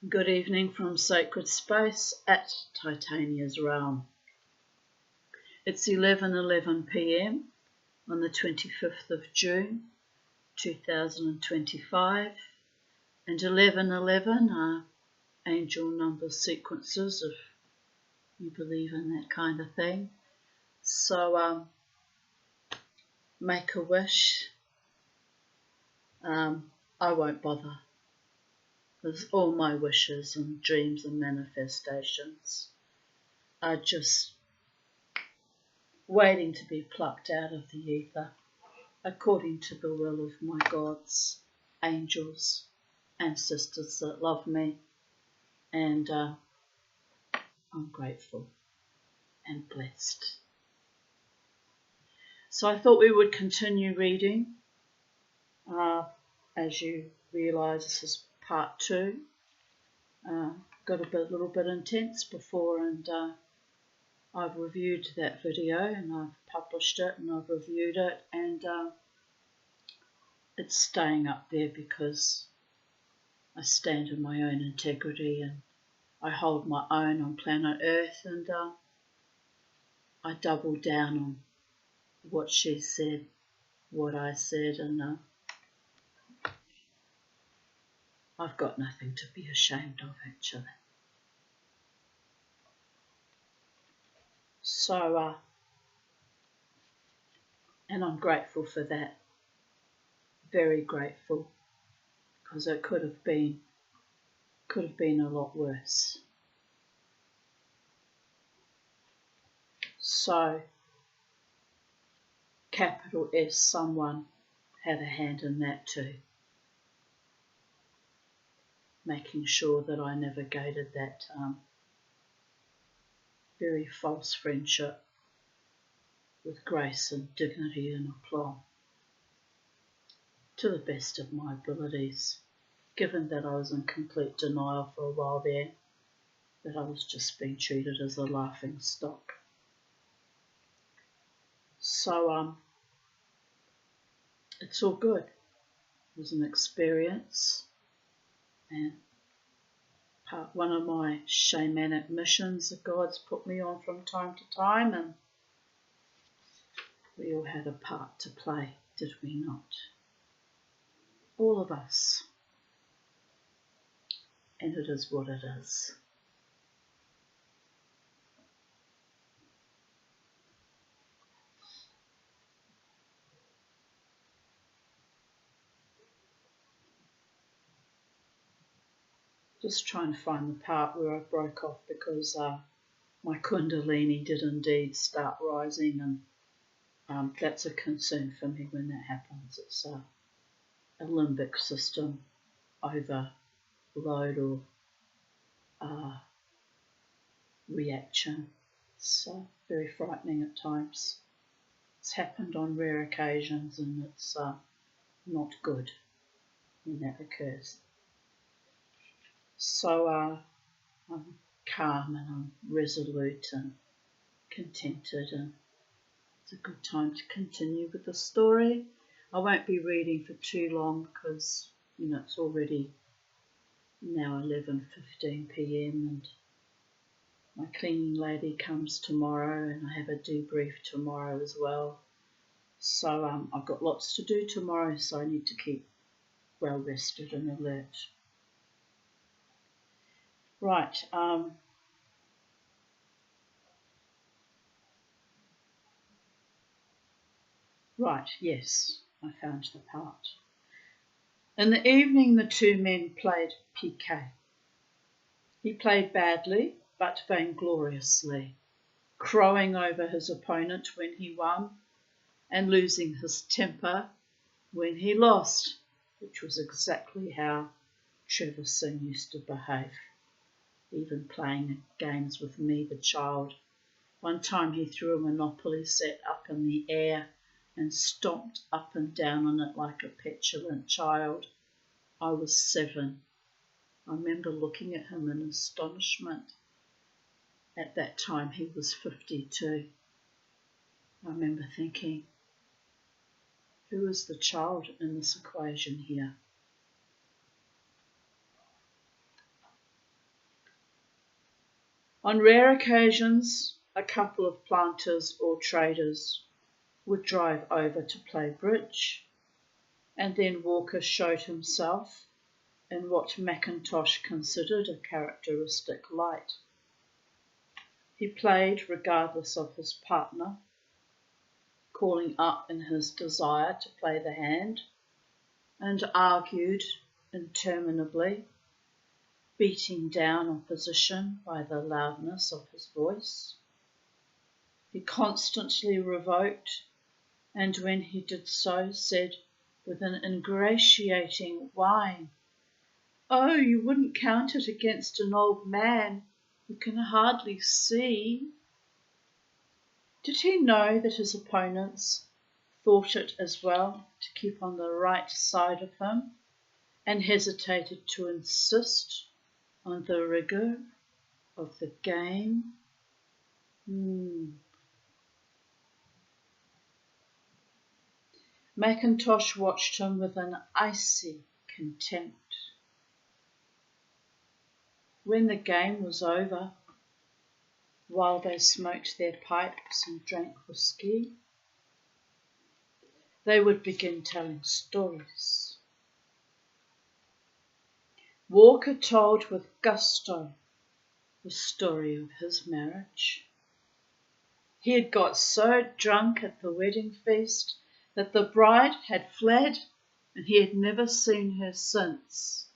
Good evening from sacred space at Titania's realm. It's 11:11 p.m. on the 25th of June 2025, and 11:11 are angel number sequences if you believe in that kind of thing. So make a wish. I won't bother. Because all my wishes and dreams and manifestations are just waiting to be plucked out of the ether according to the will of my gods, angels, and sisters that love me. And I'm grateful and blessed. So I thought we would continue reading. As you realise, this is part 2. Got a little bit intense before, and I've reviewed that video and I've published it and I've reviewed it, and it's staying up there because I stand in my own integrity and I hold my own on planet Earth, and I double down on what she said, what I said, and I've got nothing to be ashamed of, actually. So, and I'm grateful for that. Very grateful, because it could have been a lot worse. So, capital S, someone had a hand in that too, making sure that I navigated that very false friendship with grace and dignity and aplomb, to the best of my abilities, given that I was in complete denial for a while there, that I was just being treated as a laughing stock. So it's all good. It was an experience, and one of my shamanic missions that God's put me on from time to time, and we all had a part to play, did we not? All of us. And it is what it is. Just trying to find the part where I broke off, because my Kundalini did indeed start rising, and that's a concern for me when that happens. It's a limbic system overload or reaction. It's very frightening at times. It's happened on rare occasions, and it's not good when that occurs. So I'm calm and I'm resolute and contented, and it's a good time to continue with the story. I won't be reading for too long because, it's already now 11:15 p.m. and my cleaning lady comes tomorrow, and I have a debrief tomorrow as well. So I've got lots to do tomorrow, so I need to keep well rested and alert. Right, yes, I found the part. In the evening, the two men played piquet. He played badly, but vaingloriously, crowing over his opponent when he won, and losing his temper when he lost, which was exactly how Trevor Singh used to behave, even playing games with me, the child. One time he threw a Monopoly set up in the air and stomped up and down on it like a petulant child. I was 7. I remember looking at him in astonishment. At that time he was 52. I remember thinking, who is the child in this equation here? On rare occasions, a couple of planters or traders would drive over to play bridge, and then Walker showed himself in what Mackintosh considered a characteristic light. He played regardless of his partner, calling up in his desire to play the hand, and argued interminably, beating down opposition by the loudness of his voice. He constantly revoked, and when he did so, said with an ingratiating whine, "Oh, you wouldn't count it against an old man who can hardly see." Did he know that his opponents thought it as well to keep on the right side of him, and hesitated to insist on the rigour of the game? Mackintosh watched him with an icy contempt. When the game was over, while they smoked their pipes and drank whiskey, they would begin telling stories. Walker told with gusto the story of his marriage. He had got so drunk at the wedding feast that the bride had fled, and he had never seen her since.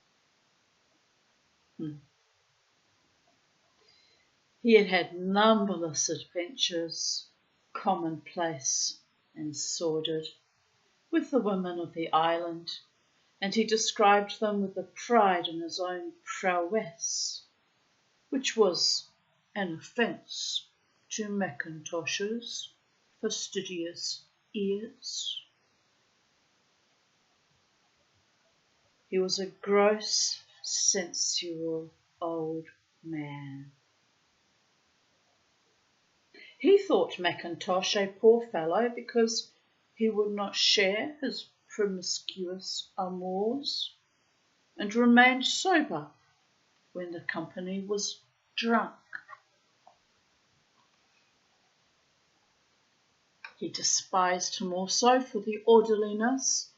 He had had numberless adventures, commonplace and sordid, with the women of the island, and he described them with the pride in his own prowess, which was an offence to Mackintosh's fastidious ears. He was a gross, sensual old man. He thought Mackintosh a poor fellow because he would not share his promiscuous amours, and remained sober when the company was drunk. He despised him also for the orderliness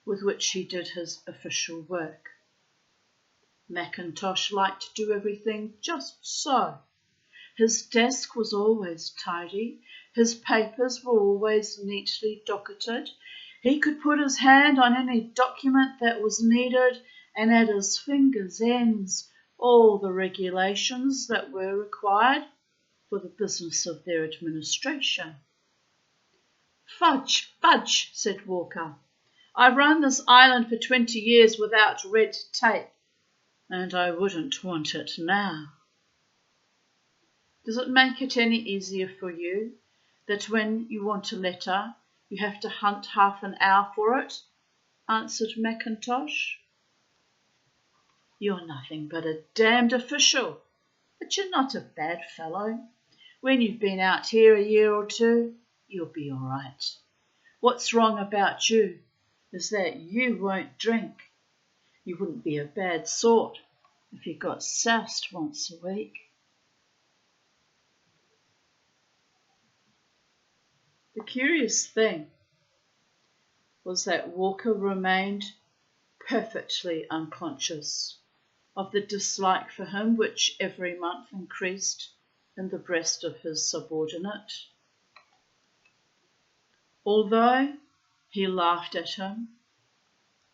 with which he did his official work. Mackintosh liked to do everything just so. His desk was always tidy, his papers were always neatly docketed, he could put his hand on any document that was needed, and at his fingers' ends all the regulations that were required for the business of their administration. "Fudge, fudge," said Walker. "I've run this island for 20 years without red tape, and I wouldn't want it now." "Does it make it any easier for you that when you want a letter you have to hunt half an hour for it?" answered Mackintosh. "You're nothing but a damned official, but you're not a bad fellow. When you've been out here a year or two, you'll be all right. What's wrong about you is that you won't drink. You wouldn't be a bad sort if you got soused once a week." The curious thing was that Walker remained perfectly unconscious of the dislike for him which every month increased in the breast of his subordinate. Although he laughed at him,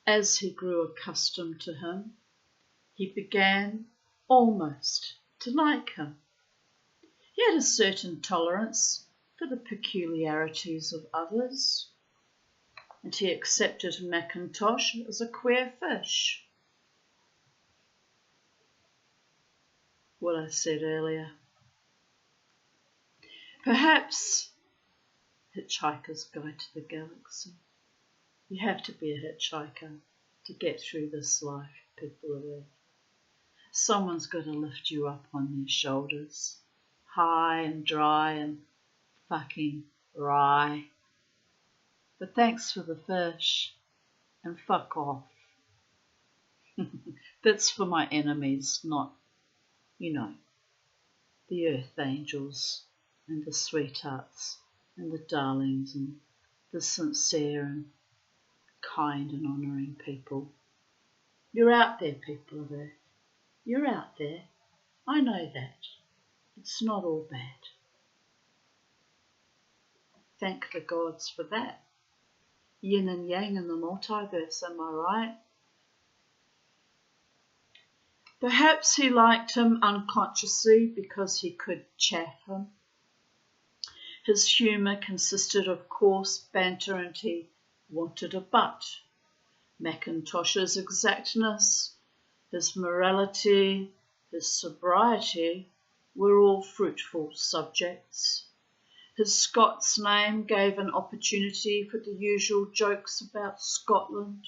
as he grew accustomed to him, he began almost to like him. He had a certain tolerance for the peculiarities of others, and he accepted Mackintosh as a queer fish. What I said earlier. Perhaps Hitchhiker's Guide to the Galaxy. You have to be a hitchhiker to get through this life, people of Earth. Someone's got to lift you up on their shoulders, high and dry and fucking wry. But thanks for the fish, and fuck off. That's for my enemies, not, you know. the earth angels and the sweethearts and the darlings and the sincere and kind and honouring people. You're out there, people of earth. You're out there. I know that. It's not all bad. Thank the gods for that. Yin and yang in the multiverse, am I right? Perhaps he liked him unconsciously because he could chaff him. His humour consisted of coarse banter and he wanted a butt. Mackintosh's exactness, his morality, his sobriety were all fruitful subjects. His Scots name gave an opportunity for the usual jokes about Scotland.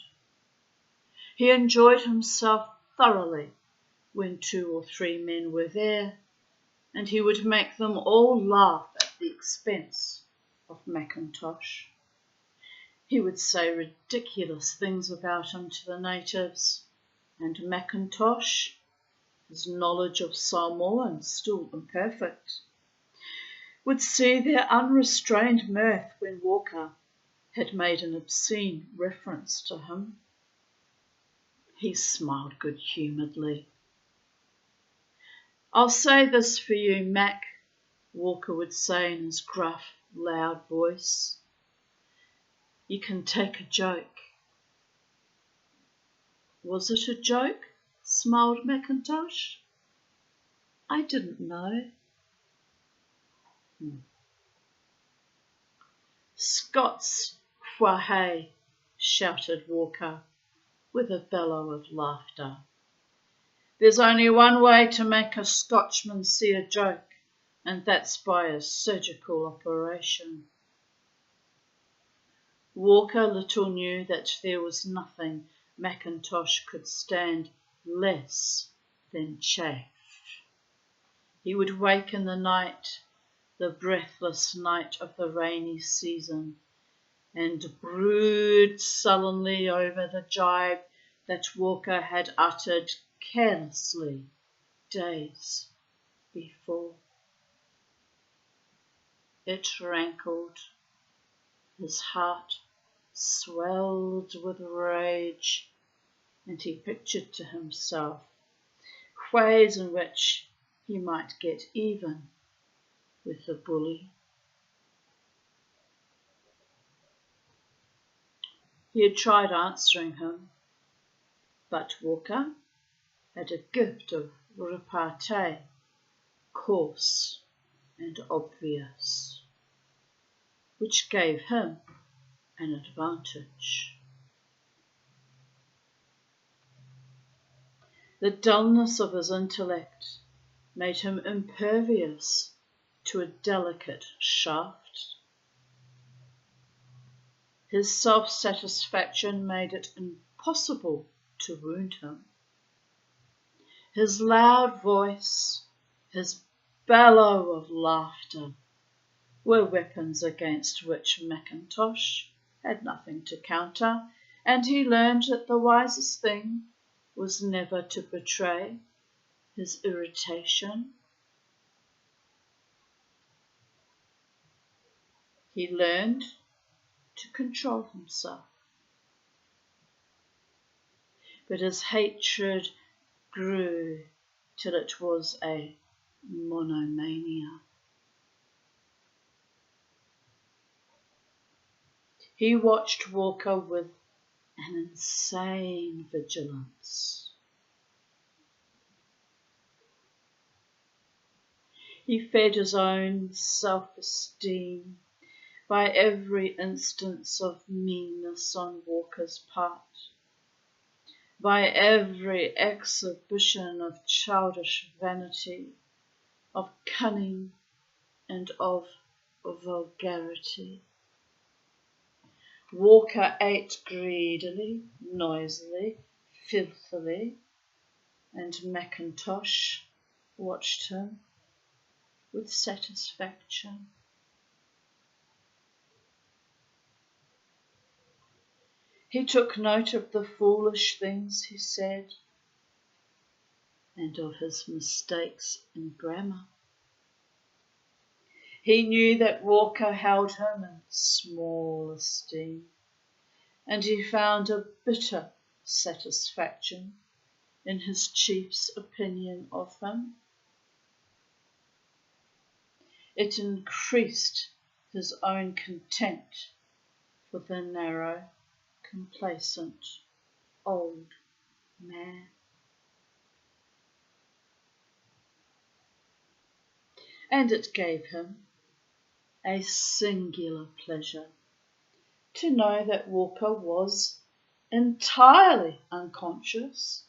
He enjoyed himself thoroughly when 2 or 3 men were there, and he would make them all laugh at the expense of Mackintosh. He would say ridiculous things about him to the natives, and Mackintosh, his knowledge of Samoan still imperfect, would see their unrestrained mirth when Walker had made an obscene reference to him. He smiled good-humouredly. "I'll say this for you, Mac," Walker would say in his gruff, loud voice. "You can take a joke." "Was it a joke?" smiled Mackintosh. "I didn't know." "Scots whahe," shouted Walker, with a bellow of laughter. "There's only one way to make a Scotchman see a joke, and that's by a surgical operation." Walker little knew that there was nothing Mackintosh could stand less than chaff. He would wake in the night, the breathless night of the rainy season, and brood sullenly over the jibe that Walker had uttered carelessly days before. It rankled. His heart swelled with rage, and he pictured to himself ways in which he might get even with the bully. He had tried answering him, but Walker had a gift of repartee, coarse and obvious, which gave him an advantage. The dullness of his intellect made him impervious to a delicate shaft. His self-satisfaction made it impossible to wound him. His loud voice, his bellow of laughter, were weapons against which Mackintosh had nothing to counter, and he learned that the wisest thing was never to betray his irritation. He learned to control himself. But his hatred grew till it was a monomania. He watched Walker with an insane vigilance. He fed his own self-esteem by every instance of meanness on Walker's part, by every exhibition of childish vanity, of cunning and of vulgarity. Walker ate greedily, noisily, filthily, and Mackintosh watched him with satisfaction. He took note of the foolish things he said, and of his mistakes in grammar. He knew that Walker held him in small esteem, and he found a bitter satisfaction in his chief's opinion of him. It increased his own contempt for the narrow, complacent old man. And it gave him a singular pleasure to know that Walker was entirely unconscious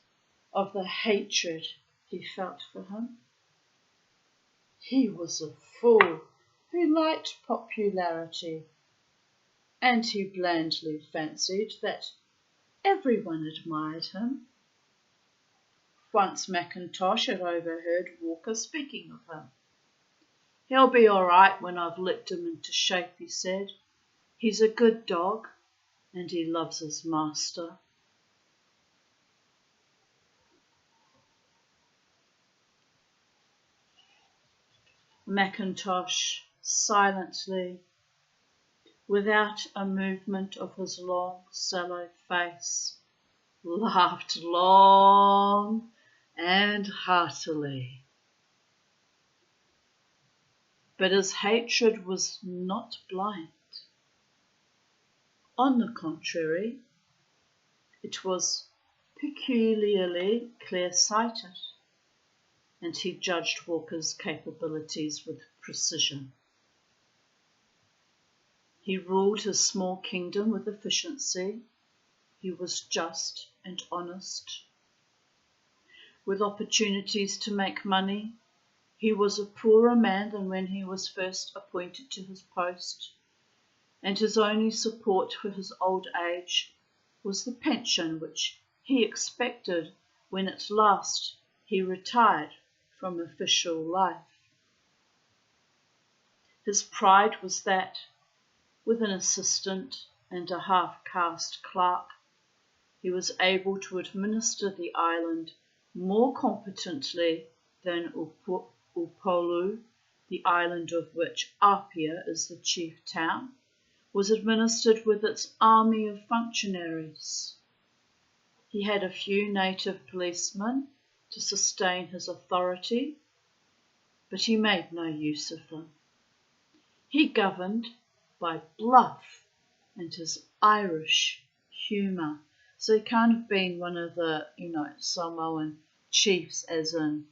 of the hatred he felt for him. He was a fool who liked popularity, and he blandly fancied that everyone admired him. Once Mackintosh had overheard Walker speaking of him. "He'll be all right when I've licked him into shape," he said. "He's a good dog, and he loves his master." Mackintosh silently, without a movement of his long, sallow face, laughed long and heartily. But his hatred was not blind. On the contrary, it was peculiarly clear-sighted, and he judged Walker's capabilities with precision. He ruled his small kingdom with efficiency. He was just and honest. With opportunities to make money, he was a poorer man than when he was first appointed to his post, and his only support for his old age was the pension which he expected when at last he retired from official life. His pride was that, with an assistant and a half-caste clerk, he was able to administer the island more competently than Upolu, the island of which Apia is the chief town, was administered with its army of functionaries. He had a few native policemen to sustain his authority, but he made no use of them. He governed by bluff and his Irish humour. So he can't have been one of the, Samoan chiefs as in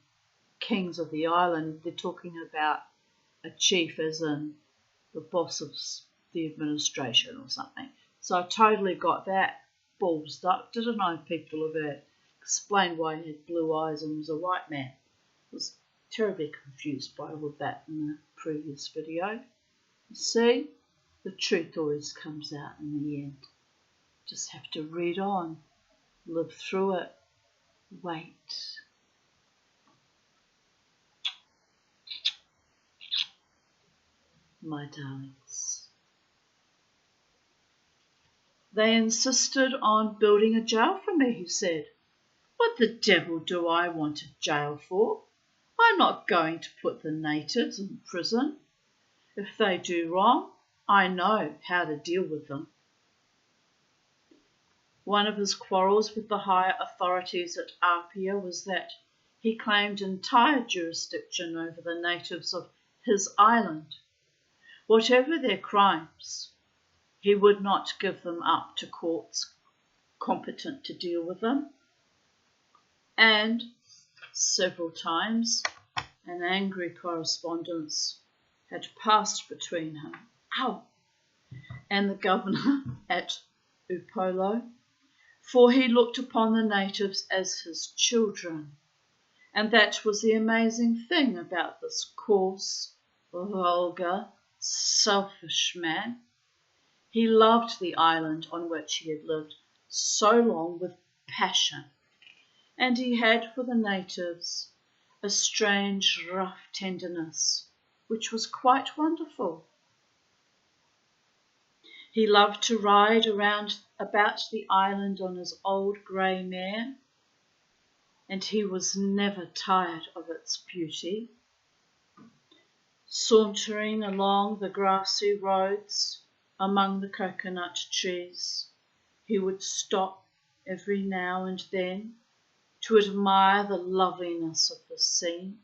kings of the island. They're talking about a chief as in the boss of the administration or something. So I totally got that balls up. Didn't know people have explained why he had blue eyes and was a white man. I was terribly confused by all of that in the previous video. You see, the truth always comes out in the end. Just have to read on, live through it, wait. My darlings. They insisted on building a jail for me, he said. What the devil do I want a jail for? I'm not going to put the natives in prison. If they do wrong, I know how to deal with them. One of his quarrels with the higher authorities at Apia was that he claimed entire jurisdiction over the natives of his island. Whatever their crimes, he would not give them up to courts competent to deal with them. And several times an angry correspondence had passed between him and the governor at Upolu, for he looked upon the natives as his children. And that was the amazing thing about this coarse, vulgar, selfish man. He loved the island on which he had lived so long with passion, and he had for the natives a strange, rough tenderness, which was quite wonderful. He loved to ride about the island on his old grey mare, and he was never tired of its beauty. Sauntering along the grassy roads among the coconut trees, he would stop every now and then to admire the loveliness of the scene.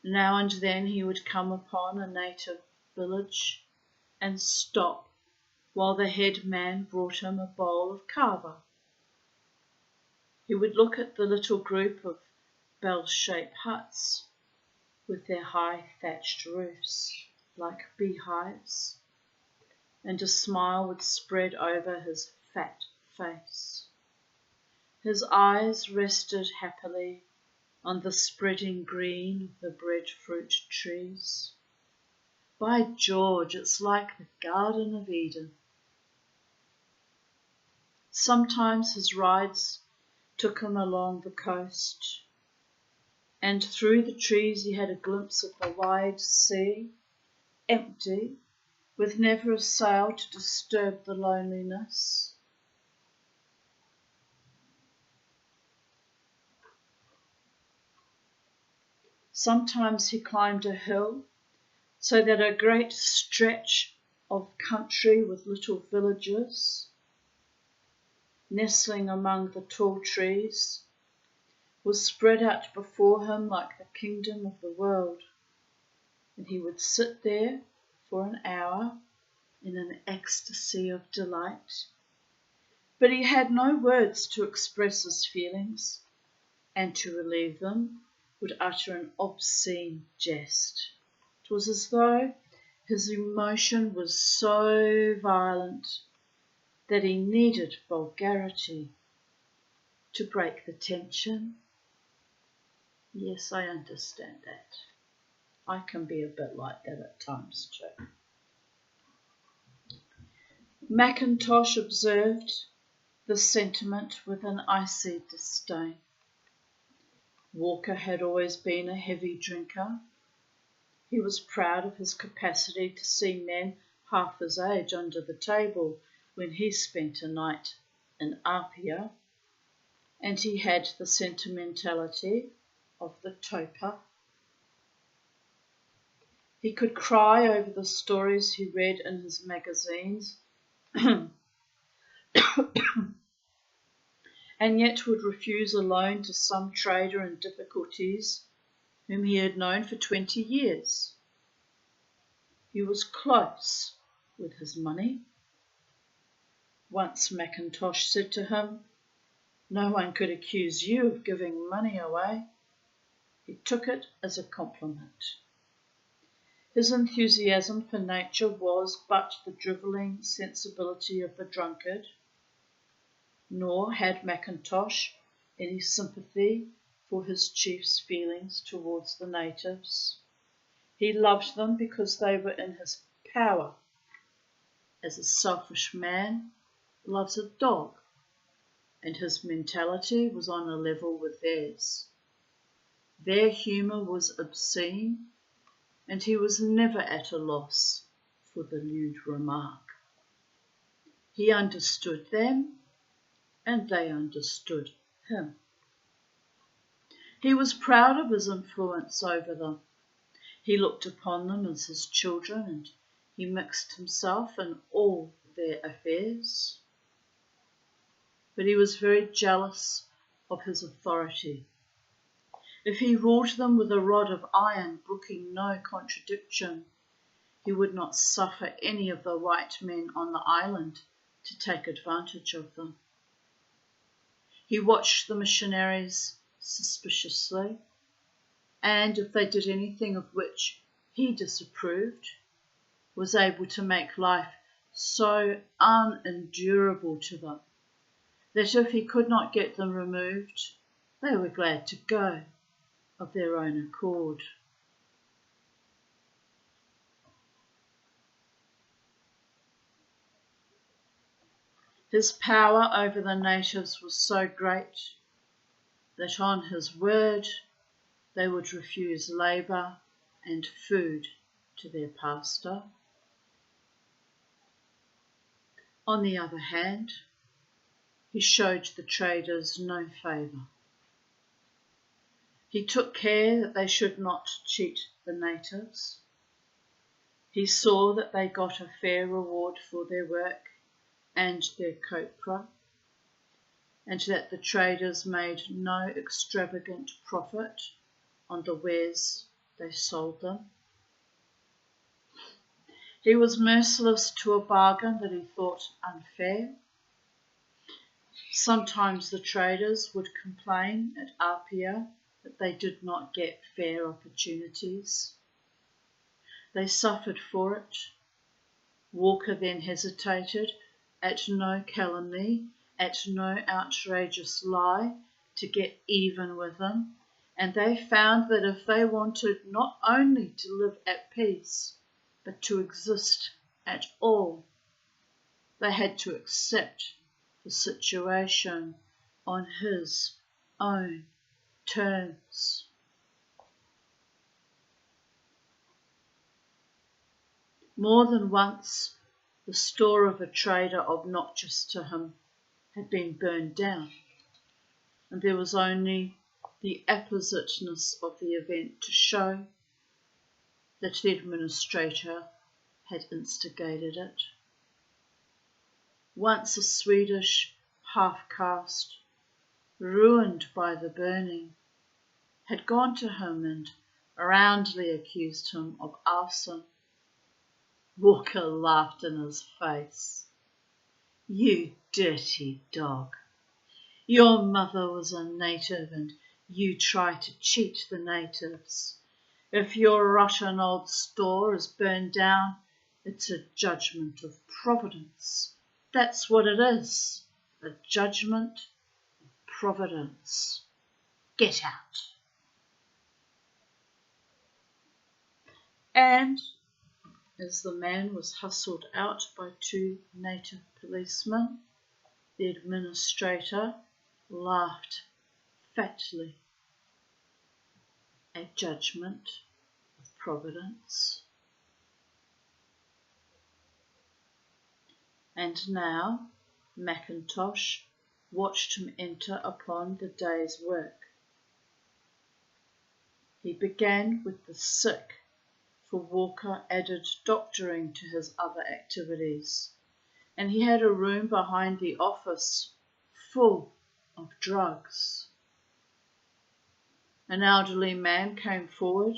Now and then he would come upon a native village and stop while the head man brought him a bowl of kava. He would look at the little group of bell-shaped huts with their high thatched roofs like beehives, and a smile would spread over his fat face. His eyes rested happily on the spreading green of the breadfruit trees. By George, it's like the Garden of Eden. Sometimes his rides took him along the coast, and through the trees he had a glimpse of the wide sea, empty, with never a sail to disturb the loneliness. Sometimes he climbed a hill so that a great stretch of country with little villages, nestling among the tall trees, was spread out before him like the kingdom of the world, and he would sit there for an hour in an ecstasy of delight. But he had no words to express his feelings, and to relieve them would utter an obscene jest. It was as though his emotion was so violent that he needed vulgarity to break the tension. Yes, I understand that. I can be a bit like that at times too. Mackintosh observed the sentiment with an icy disdain. Walker had always been a heavy drinker. He was proud of his capacity to see men half his age under the table when he spent a night in Apia, and he had the sentimentality of the toper. He could cry over the stories he read in his magazines and yet would refuse a loan to some trader in difficulties whom he had known for 20 years. He was close with his money. Once Mackintosh said to him, "No one could accuse you of giving money away." He took it as a compliment. His enthusiasm for nature was but the drivelling sensibility of the drunkard, nor had Mackintosh any sympathy for his chief's feelings towards the natives. He loved them because they were in his power, as a selfish man loves a dog, and his mentality was on a level with theirs. Their humour was obscene, and he was never at a loss for the lewd remark. He understood them, and they understood him. He was proud of his influence over them. He looked upon them as his children, and he mixed himself in all their affairs. But he was very jealous of his authority. If he ruled them with a rod of iron, brooking no contradiction, he would not suffer any of the white men on the island to take advantage of them. He watched the missionaries suspiciously, and if they did anything of which he disapproved, was able to make life so unendurable to them that if he could not get them removed, they were glad to go of their own accord. His power over the natives was so great that on his word they would refuse labour and food to their pastor. On the other hand, he showed the traders no favour. He took care that they should not cheat the natives. He saw that they got a fair reward for their work and their copra, and that the traders made no extravagant profit on the wares they sold them. He was merciless to a bargain that he thought unfair. Sometimes the traders would complain at Apia that they did not get fair opportunities. They suffered for it. Walker then hesitated at no calumny, at no outrageous lie to get even with them, and they found that if they wanted not only to live at peace, but to exist at all, they had to accept the situation on his own terms. More than once, the store of a trader obnoxious to him had been burned down, and there was only the appositeness of the event to show that the administrator had instigated it. Once a Swedish half-caste, ruined by the burning, had gone to him and roundly accused him of arson. Walker laughed in his face. "You dirty dog. Your mother was a native and you try to cheat the natives. If your rotten old store is burned down, it's a judgment of Providence. That's what it is, a judgment of Providence. Get out." And as the man was hustled out by 2 native policemen, the administrator laughed fatly. A judgment of Providence. And now Mackintosh watched him enter upon the day's work. He began with the sick, for Walker added doctoring to his other activities, and he had a room behind the office full of drugs. An elderly man came forward,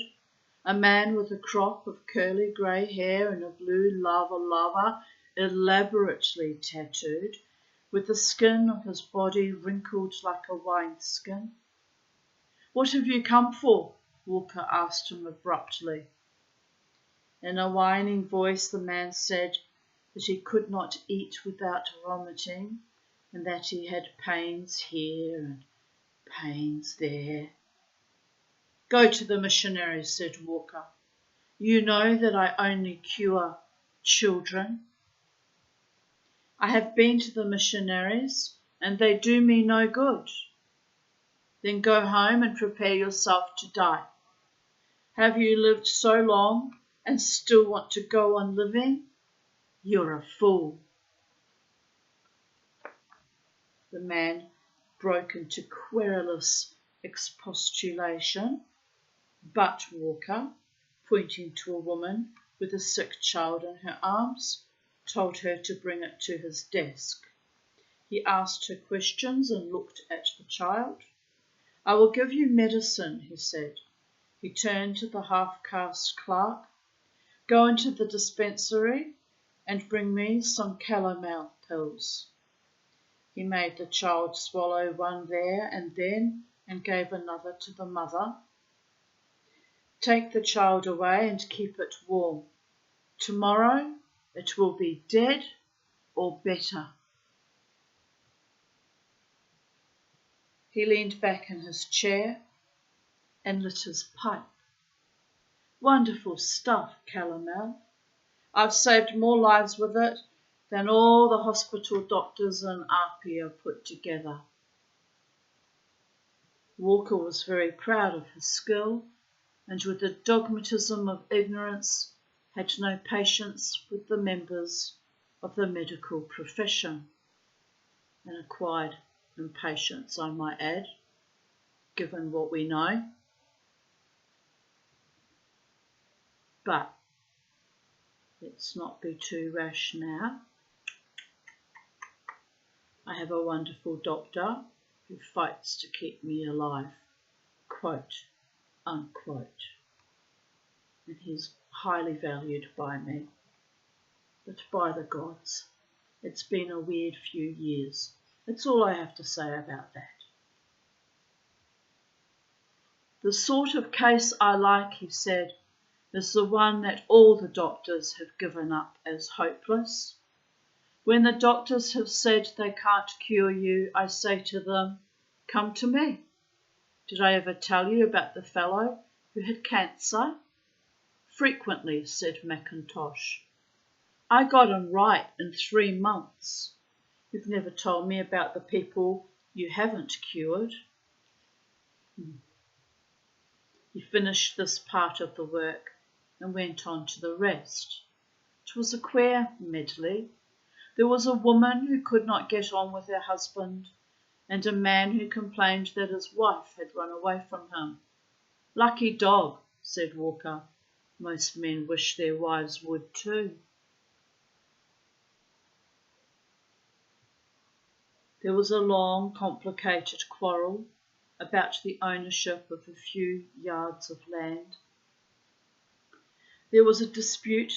a man with a crop of curly grey hair and a blue lava elaborately tattooed, with the skin of his body wrinkled like a wineskin. "What have you come for?" Walker asked him abruptly. In a whining voice the man said that he could not eat without vomiting, and that he had pains here and pains there. "Go to the missionaries," said Walker. "You know that I only cure children." "I have been to the missionaries, and they do me no good." "Then go home and prepare yourself to die. Have you lived so long and still want to go on living? You're a fool." The man broke into querulous expostulation, but Walker, pointing to a woman with a sick child in her arms, told her to bring it to his desk. He asked her questions and looked at the child. "I will give you medicine," he said. He turned to the half-caste clerk. "Go into the dispensary and bring me some calomel pills." He made the child swallow one there and then and gave another to the mother. "Take the child away and keep it warm. Tomorrow it will be dead or better." He leaned back in his chair and lit his pipe. "Wonderful stuff, calomel. I've saved more lives with it than all the hospital doctors in Apia put together." Walker was very proud of his skill, and with the dogmatism of ignorance had no patience with the members of the medical profession. An acquired impatience, I might add, given what we know. But let's not be too rash now. I have a wonderful doctor who fights to keep me alive, quote, unquote. And he's highly valued by me. But by the gods, it's been a weird few years. That's all I have to say about that. The sort of case I like, he said, is the one that all the doctors have given up as hopeless. When the doctors have said they can't cure you, I say to them, come to me. Did I ever tell you about the fellow who had cancer? Frequently, said Mackintosh. I got him right in 3 months. You've never told me about the people you haven't cured. He finished this part of the work and went on to the rest. It was a queer medley. There was a woman who could not get on with her husband, and a man who complained that his wife had run away from him. Lucky dog, said Walker. Most men wish their wives would too. There was a long, complicated quarrel about the ownership of a few yards of land. There was a dispute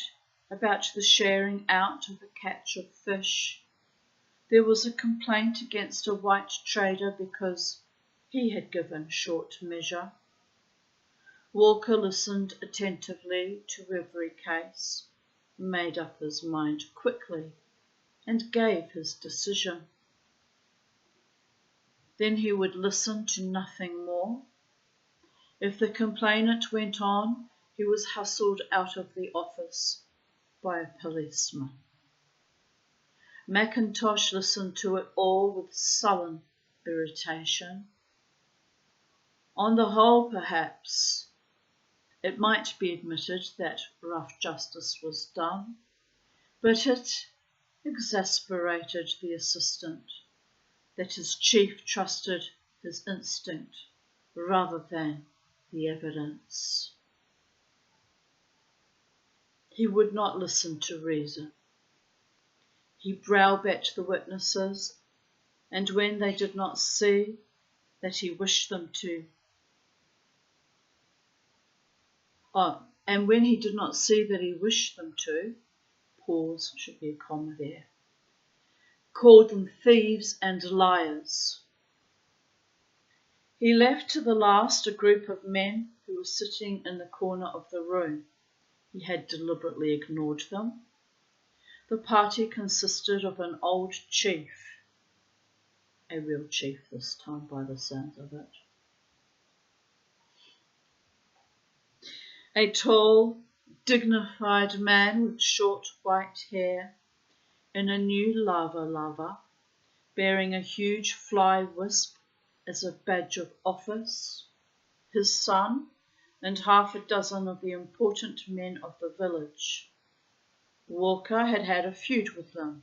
about the sharing out of a catch of fish. There was a complaint against a white trader because he had given short measure. Walker listened attentively to every case, made up his mind quickly, and gave his decision. Then he would listen to nothing more. If the complainant went on, he was hustled out of the office by a policeman. Mackintosh listened to it all with sullen irritation. On the whole, perhaps, it might be admitted that rough justice was done, but it exasperated the assistant that his chief trusted his instinct rather than the evidence. He would not listen to reason. He browbeat the witnesses, and when they did not see that he wished them to, and when he did not see that he wished them to, pause, should be a comma there, called them thieves and liars. He left to the last a group of men who were sitting in the corner of the room. He had deliberately ignored them. The party consisted of an old chief, a real chief this time by the sounds of it, a tall, dignified man with short white hair in a new lava, bearing a huge fly wisp as a badge of office, his son, and half a dozen of the important men of the village. Walker had had a feud with them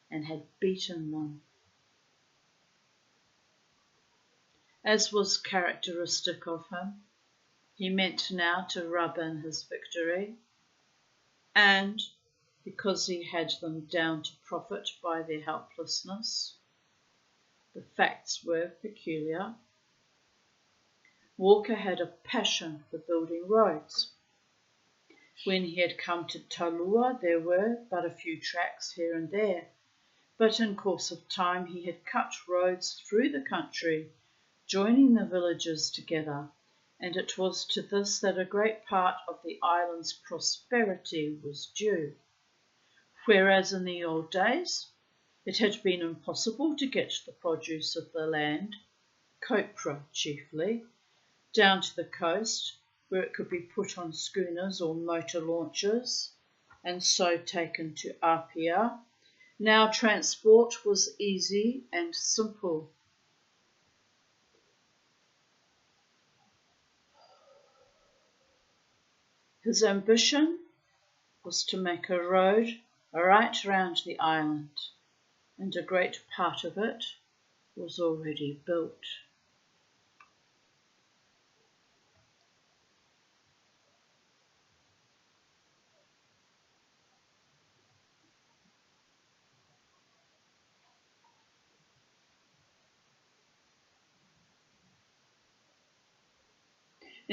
and had beaten them. As was characteristic of him, he meant now to rub in his victory, and because he had them down to profit by their helplessness, the facts were peculiar. Walker had a passion for building roads. When he had come to Talua, there were but a few tracks here and there, but in course of time he had cut roads through the country, joining the villages together, and it was to this that a great part of the island's prosperity was due. Whereas in the old days it had been impossible to get the produce of the land, copra chiefly, down to the coast, where it could be put on schooners or motor launches, and so taken to Apia. Now transport was easy and simple. His ambition was to make a road right round the island, and a great part of it was already built.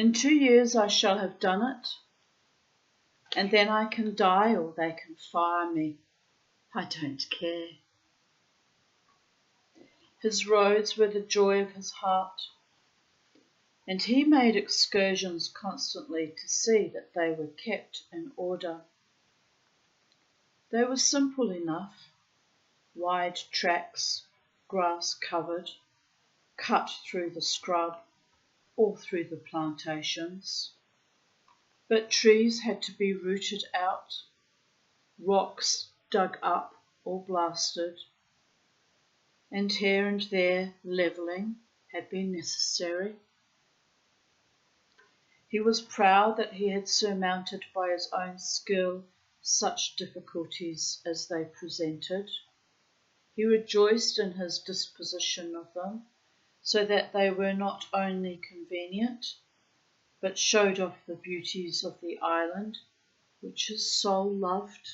In 2 years I shall have done it, and then I can die or they can fire me. I don't care. His roads were the joy of his heart, and he made excursions constantly to see that they were kept in order. They were simple enough, wide tracks, grass covered, cut through the scrub or through the plantations. But trees had to be rooted out, rocks dug up or blasted, and here and there levelling had been necessary. He was proud that he had surmounted by his own skill such difficulties as they presented. He rejoiced in his disposition of them, so that they were not only convenient, but showed off the beauties of the island which his soul loved.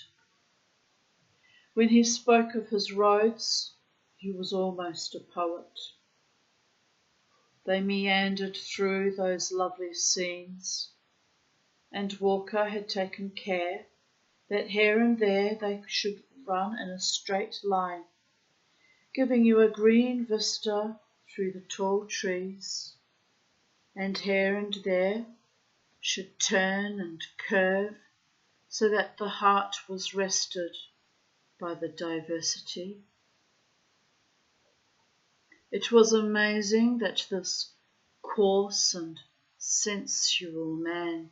When he spoke of his roads, he was almost a poet. They meandered through those lovely scenes, and Walker had taken care that here and there they should run in a straight line, giving you a green vista through the tall trees, and here and there should turn and curve so that the heart was rested by the diversity. It was amazing that this coarse and sensual man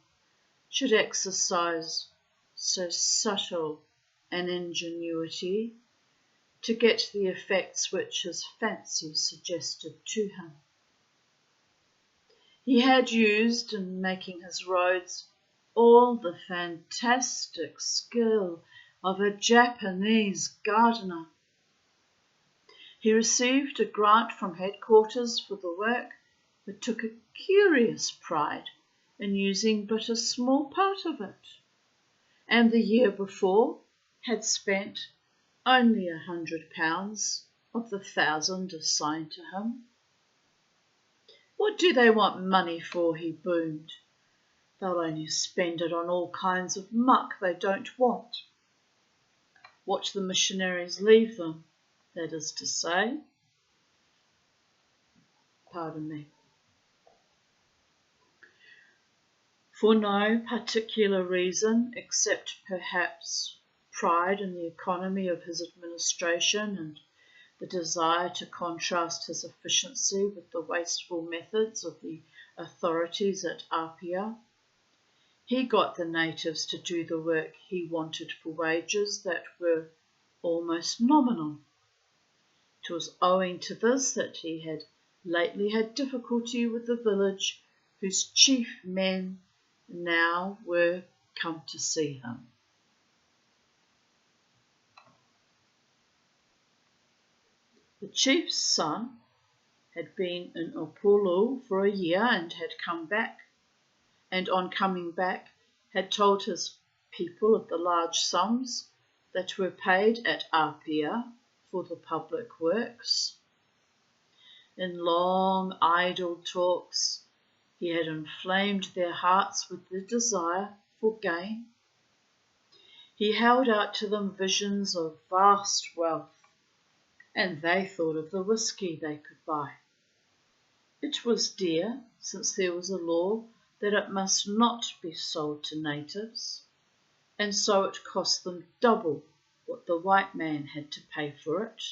should exercise so subtle an ingenuity to get the effects which his fancy suggested to him. He had used in making his roads all the fantastic skill of a Japanese gardener. He received a grant from headquarters for the work, but took a curious pride in using but a small part of it, and the year before had spent only £100 of the 1,000 assigned to him. What do they want money for, he boomed. They'll only spend it on all kinds of muck they don't want. Watch the missionaries leave them, that is to say. Pardon me. For no particular reason, except perhaps pride in the economy of his administration and the desire to contrast his efficiency with the wasteful methods of the authorities at Apia, he got the natives to do the work he wanted for wages that were almost nominal. It was owing to this that he had lately had difficulty with the village whose chief men now were come to see him. The chief's son had been in Upolu for a year and had come back, and on coming back had told his people of the large sums that were paid at Apia for the public works. In long idle talks he had inflamed their hearts with the desire for gain. He held out to them visions of vast wealth, and they thought of the whisky they could buy. It was dear, since there was a law that it must not be sold to natives, and so it cost them double what the white man had to pay for it.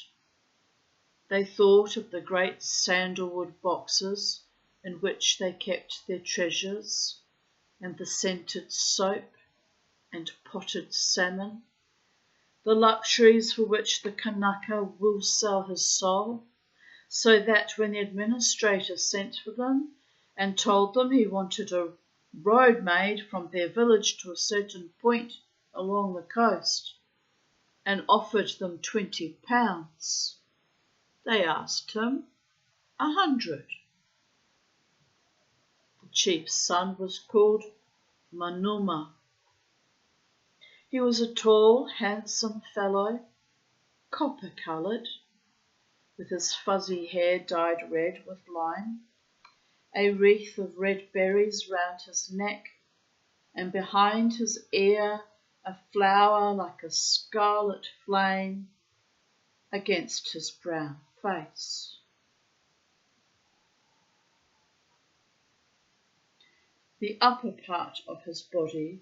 They thought of the great sandalwood boxes in which they kept their treasures, and the scented soap and potted salmon, the luxuries for which the Kanaka will sell his soul, so that when the administrator sent for them and told them he wanted a road made from their village to a certain point along the coast, and offered them £20, they asked him 100. The chief's son was called Manuma. He was a tall, handsome fellow, copper-coloured, with his fuzzy hair dyed red with lime, a wreath of red berries round his neck, and behind his ear a flower like a scarlet flame against his brown face. The upper part of his body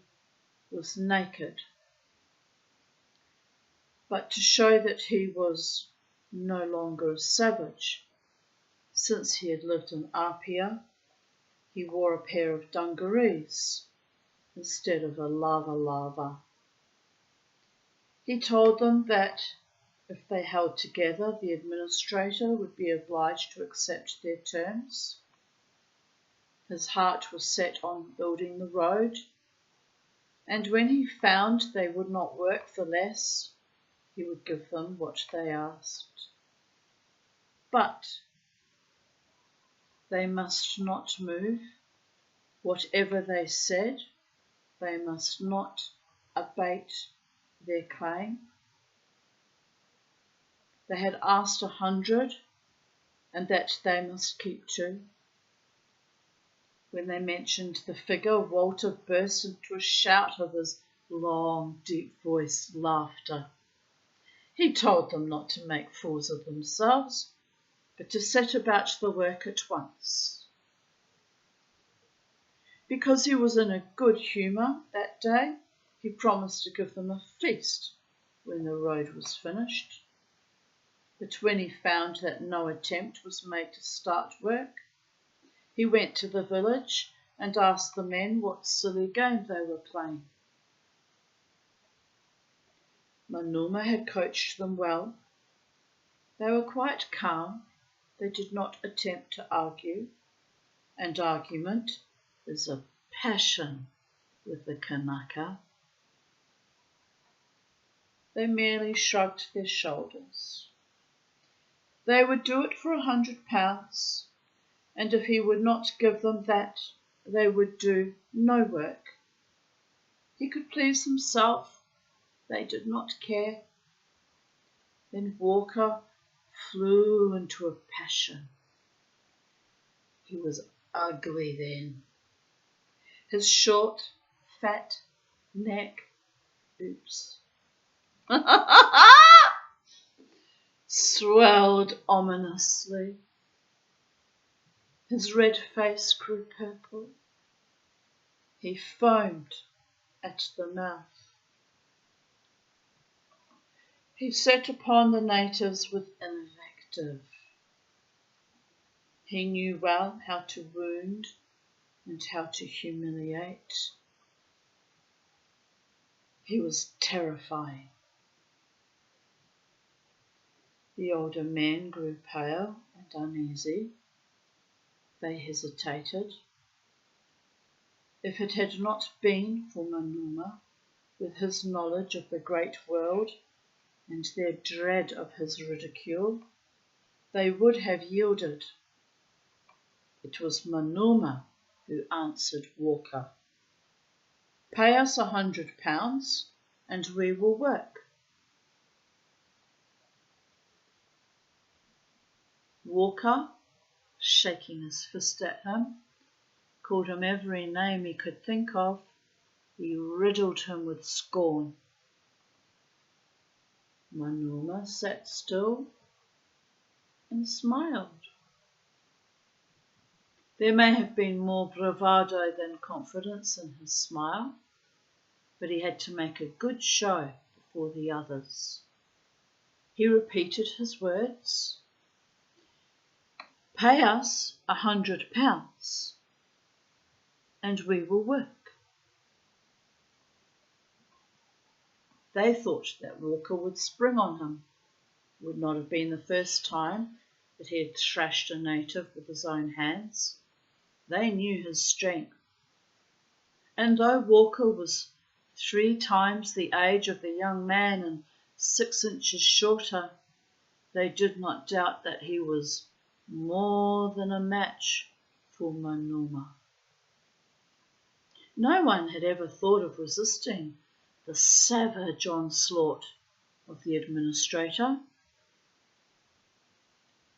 was naked, but to show that he was no longer a savage, since he had lived in Apia, he wore a pair of dungarees instead of a lava. He told them that if they held together, the administrator would be obliged to accept their terms. His heart was set on building the road, and when he found they would not work for less, he would give them what they asked. But they must not move. Whatever they said, they must not abate their claim. They had asked 100, and that they must keep to. When they mentioned the figure, Walter burst into a shout of his long, deep-voiced laughter. He told them not to make fools of themselves, but to set about the work at once. Because he was in a good humour that day, he promised to give them a feast when the road was finished. But when he found that no attempt was made to start work, he went to the village and asked the men what silly game they were playing. Manuma had coached them well. They were quite calm. They did not attempt to argue, and argument is a passion with the Kanaka. They merely shrugged their shoulders. They would do it for £100, and if he would not give them that, they would do no work. He could please himself. They did not care. Then Walker flew into a passion. He was ugly then. His short, fat neck, swelled ominously. His red face grew purple. He foamed at the mouth. He set upon the natives with invective. He knew well how to wound and how to humiliate. He was terrifying. The older men grew pale and uneasy. They hesitated. If it had not been for Manuma, with his knowledge of the great world and their dread of his ridicule, they would have yielded. It was Manuma who answered Walker. Pay us £100 and we will work. Walker, shaking his fist at him, called him every name he could think of. He riddled him with scorn. Manuma sat still and smiled. There may have been more bravado than confidence in his smile, but he had to make a good show before the others. He repeated his words. Pay us £100 and we will work. They thought that Walker would spring on him. It would not have been the first time that he had thrashed a native with his own hands. They knew his strength. And though Walker was 3 times the age of the young man and 6 inches shorter, they did not doubt that he was more than a match for Manuma. No one had ever thought of resisting the savage onslaught of the administrator.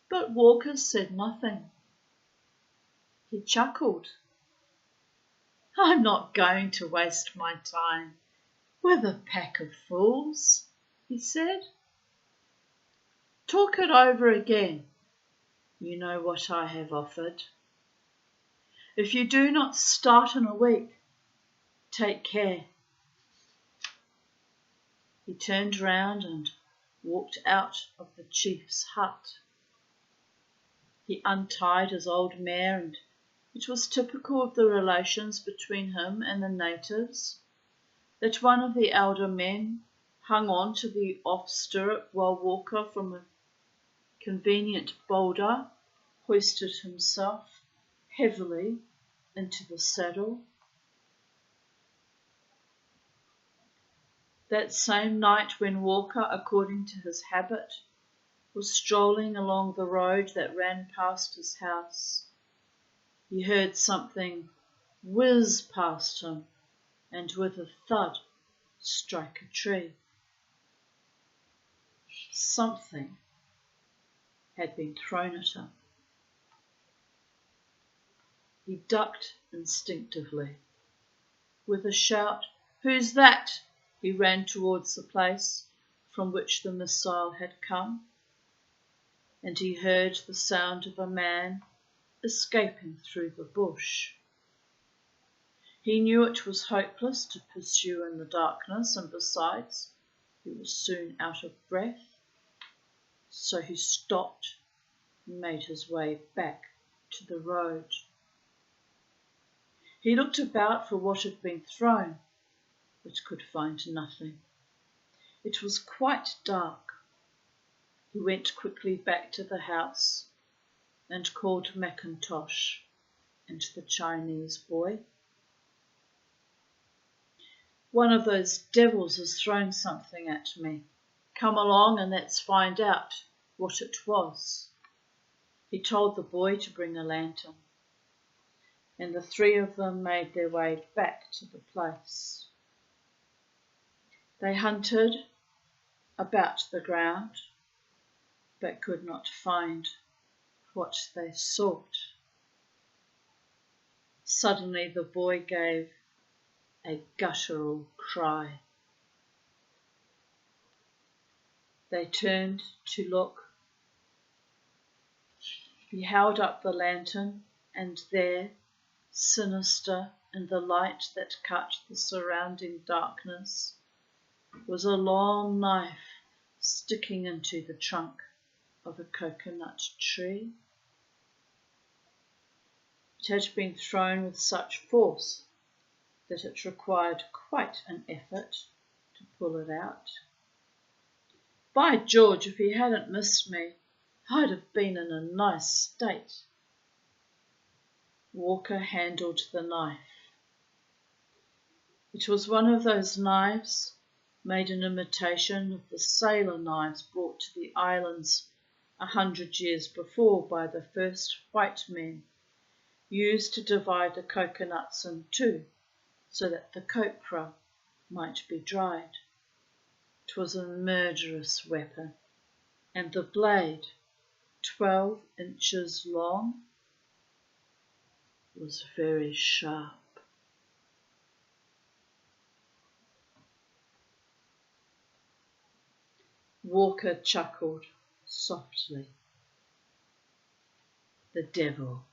But Walker said nothing. He chuckled. I'm not going to waste my time with a pack of fools, he said. Talk it over again. You know what I have offered. If you do not start in a week, take care. He turned round and walked out of the chief's hut. He untied his old mare, and it was typical of the relations between him and the natives that one of the elder men hung on to the off stirrup while Walker, from a convenient boulder, hoisted himself heavily into the saddle. That same night, when Walker, according to his habit, was strolling along the road that ran past his house, he heard something whiz past him and with a thud strike a tree. Something had been thrown at him. He ducked instinctively. With a shout, "Who's that?" he ran towards the place from which the missile had come, and he heard the sound of a man escaping through the bush. He knew it was hopeless to pursue in the darkness, and besides, he was soon out of breath, so he stopped and made his way back to the road. He looked about for what had been thrown, but could find nothing. It was quite dark. He went quickly back to the house and called Mackintosh and the Chinese boy. "One of those devils has thrown something at me. Come along and let's find out what it was." He told the boy to bring a lantern, and the three of them made their way back to the place. They hunted about the ground, but could not find what they sought. Suddenly the boy gave a guttural cry. They turned to look. He held up the lantern, and there, sinister in the light that cut the surrounding darkness, was a long knife sticking into the trunk of a coconut tree. It had been thrown with such force that it required quite an effort to pull it out. By George, if he hadn't missed me, I'd have been in a nice state. Walker handled the knife. It was one of those knives made in imitation of the sailor knives brought to the islands 100 years before by the first white men, used to divide the coconuts in two so that the copra might be dried. It was a murderous weapon, and the blade, 12 inches long, was very sharp. Walker chuckled softly. The devil,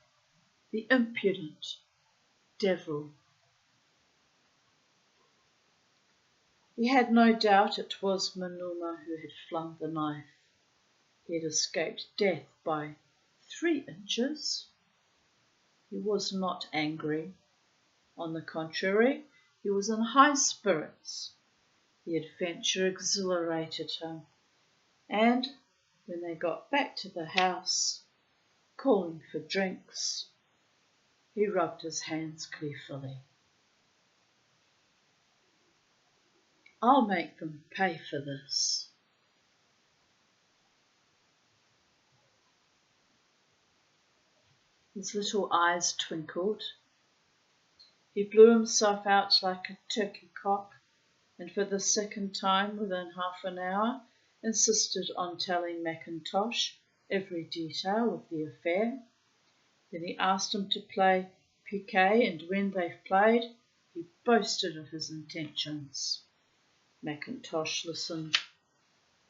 the impudent devil. He had no doubt it was Manuma who had flung the knife. He had escaped death by 3 inches. He was not angry. On the contrary, he was in high spirits. The adventure exhilarated him, and when they got back to the house, calling for drinks, he rubbed his hands gleefully. "I'll make them pay for this." His little eyes twinkled. He blew himself out like a turkey cock, and for the second time within half an hour insisted on telling Mackintosh every detail of the affair. Then he asked them to play piquet, and when they've played, he boasted of his intentions. Mackintosh listened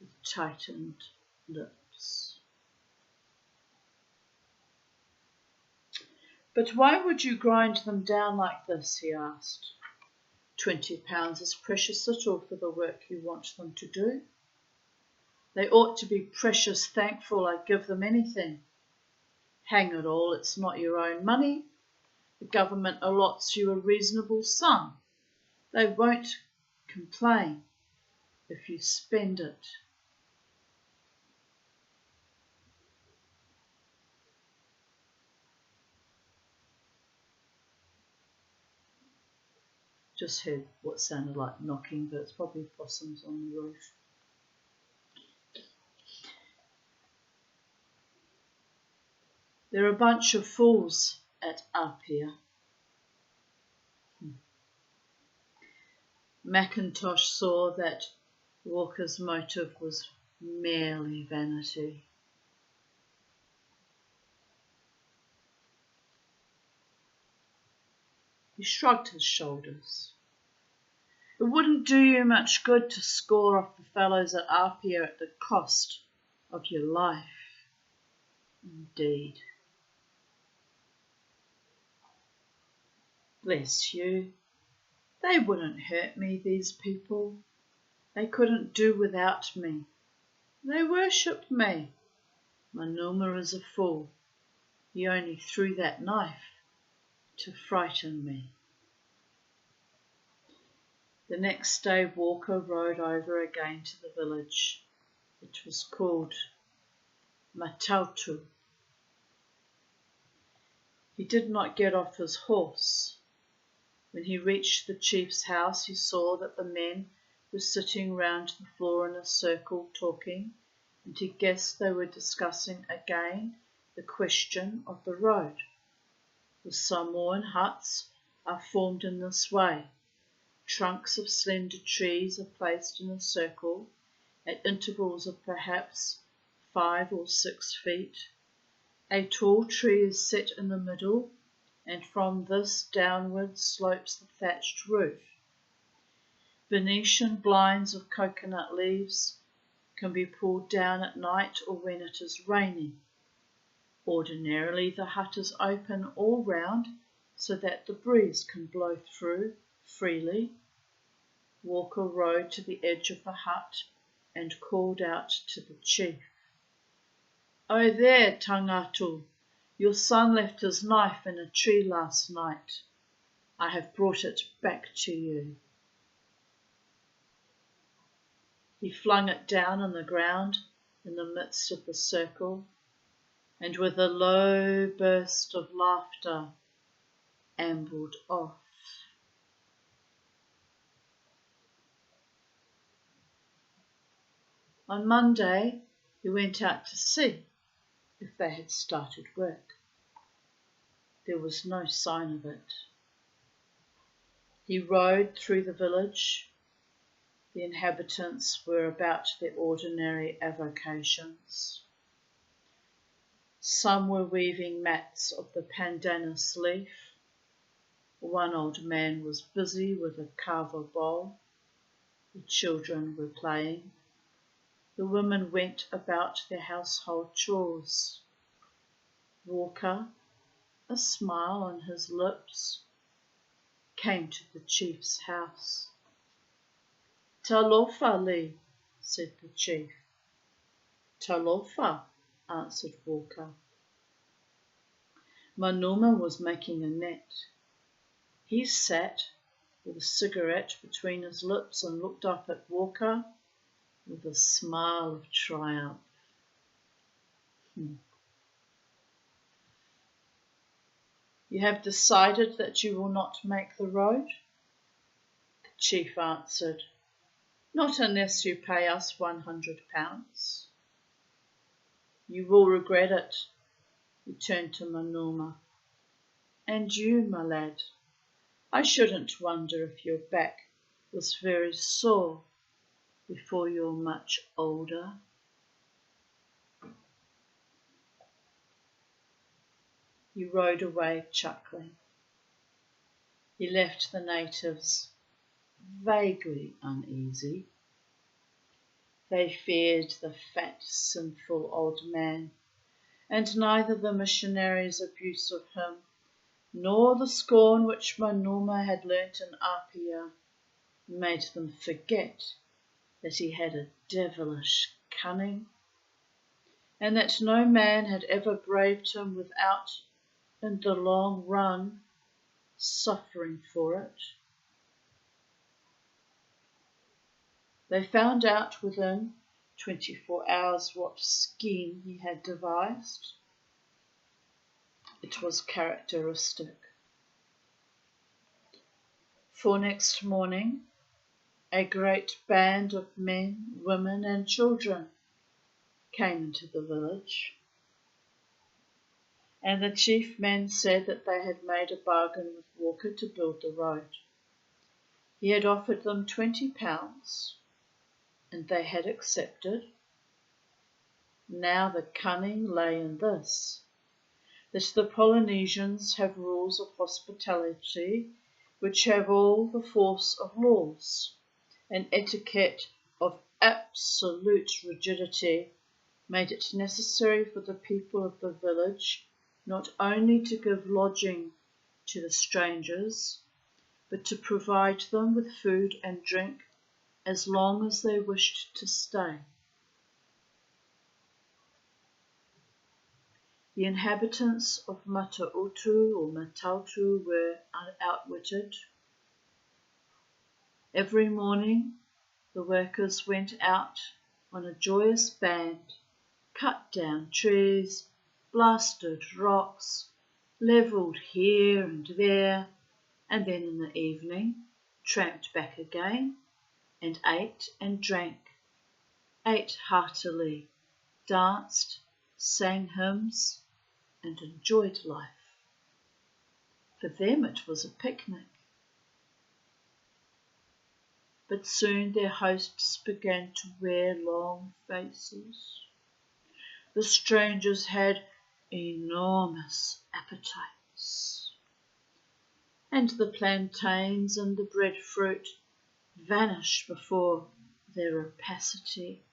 with tightened lips. "But why would you grind them down like this?" he asked. £20 is precious little for the work you want them to do. They ought to be precious thankful I give them anything. Hang it all, it's not your own money. The government allots you a reasonable sum. They won't complain if you spend it. Just heard what sounded like knocking, but it's probably possums on the roof. They're a bunch of fools at Apia. Mackintosh saw that Walker's motive was merely vanity. He shrugged his shoulders. It wouldn't do you much good to score off the fellows at Apia at the cost of your life. Indeed. Bless you. They wouldn't hurt me, these people. They couldn't do without me. They worship me. Manuma is a fool. He only threw that knife to frighten me. The next day Walker rode over again to the village. It was called Matautu. He did not get off his horse. When he reached the chief's house, he saw that the men were sitting round the floor in a circle talking, and he guessed they were discussing again the question of the road. The Samoan huts are formed in this way. Trunks of slender trees are placed in a circle at intervals of perhaps 5 or 6 feet. A tall tree is set in the middle, and from this downward slopes the thatched roof. Venetian blinds of coconut leaves can be pulled down at night or when it is raining. Ordinarily the hut is open all round so that the breeze can blow through freely. Walker rode to the edge of the hut and called out to the chief. "Oh there, Tangatu, your son left his knife in a tree last night. I have brought it back to you." He flung it down on the ground in the midst of the circle, and with a low burst of laughter ambled off. On Monday he went out to see if they had started work. There was no sign of it. He rode through the village. The inhabitants were about their ordinary avocations. Some were weaving mats of the pandanus leaf. One old man was busy with a kava bowl. The children were playing. The women went about their household chores. Walker, a smile on his lips, came to the chief's house. "Talofa, Lee," said the chief. "Talofa," answered Walker. Manuma was making a net. He sat with a cigarette between his lips and looked up at Walker with a smile of triumph. "You have decided that you will not make the road?" The chief answered, "Not unless you pay us £100. "You will regret it." He turned to Manuma. "And you, my lad, I shouldn't wonder if your back was very sore before you're much older." He rode away chuckling. He left the natives vaguely uneasy. They feared the fat, sinful old man, and neither the missionaries' abuse of him nor the scorn which Manuma had learnt in Apia made them forget that he had a devilish cunning, and that no man had ever braved him without, in the long run, suffering for it. They found out within 24 hours what scheme he had devised. It was characteristic. For next morning, a great band of men, women, and children came into the village, and the chief men said that they had made a bargain with Walker to build the road. He had offered them £20, and they had accepted. Now the cunning lay in this, that the Polynesians have rules of hospitality which have all the force of laws. An etiquette of absolute rigidity made it necessary for the people of the village not only to give lodging to the strangers, but to provide them with food and drink as long as they wished to stay. The inhabitants of Matautu or Matautu were outwitted. Every morning the workers went out on a joyous band, cut down trees, blasted rocks, levelled here and there, and then in the evening tramped back again and ate and drank, ate heartily, danced, sang hymns, and enjoyed life. For them it was a picnic. But soon their hosts began to wear long faces. The strangers had enormous appetites, and the plantains and the breadfruit vanished before their rapacity.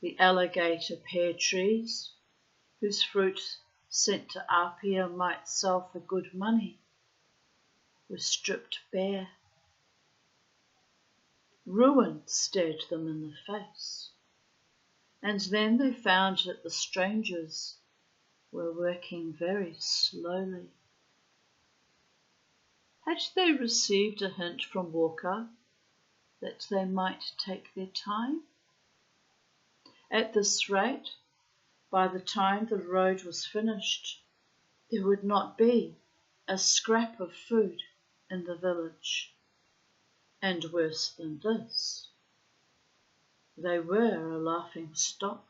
The alligator pear trees, whose fruit sent to Apia might sell for good money, were stripped bare. Ruin stared them in the face, and then they found that the strangers were working very slowly. Had they received a hint from Walker that they might take their time? At this rate, by the time the road was finished, there would not be a scrap of food in the village. And worse than this, they were a laughing stock.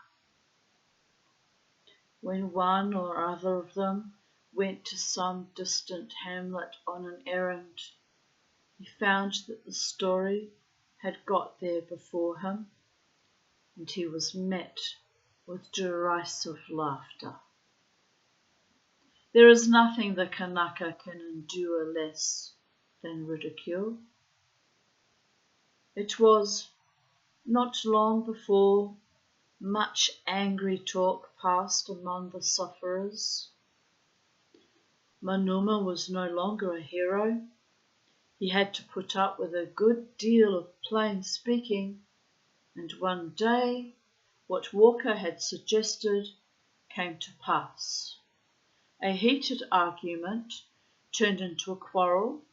When one or other of them went to some distant hamlet on an errand, he found that the story had got there before him, and he was met with derisive laughter. There is nothing the Kanaka can endure less than ridicule. It was not long before much angry talk passed among the sufferers. Manuma was no longer a hero. He had to put up with a good deal of plain speaking, and one day what Walker had suggested came to pass. A heated argument turned into a quarrel,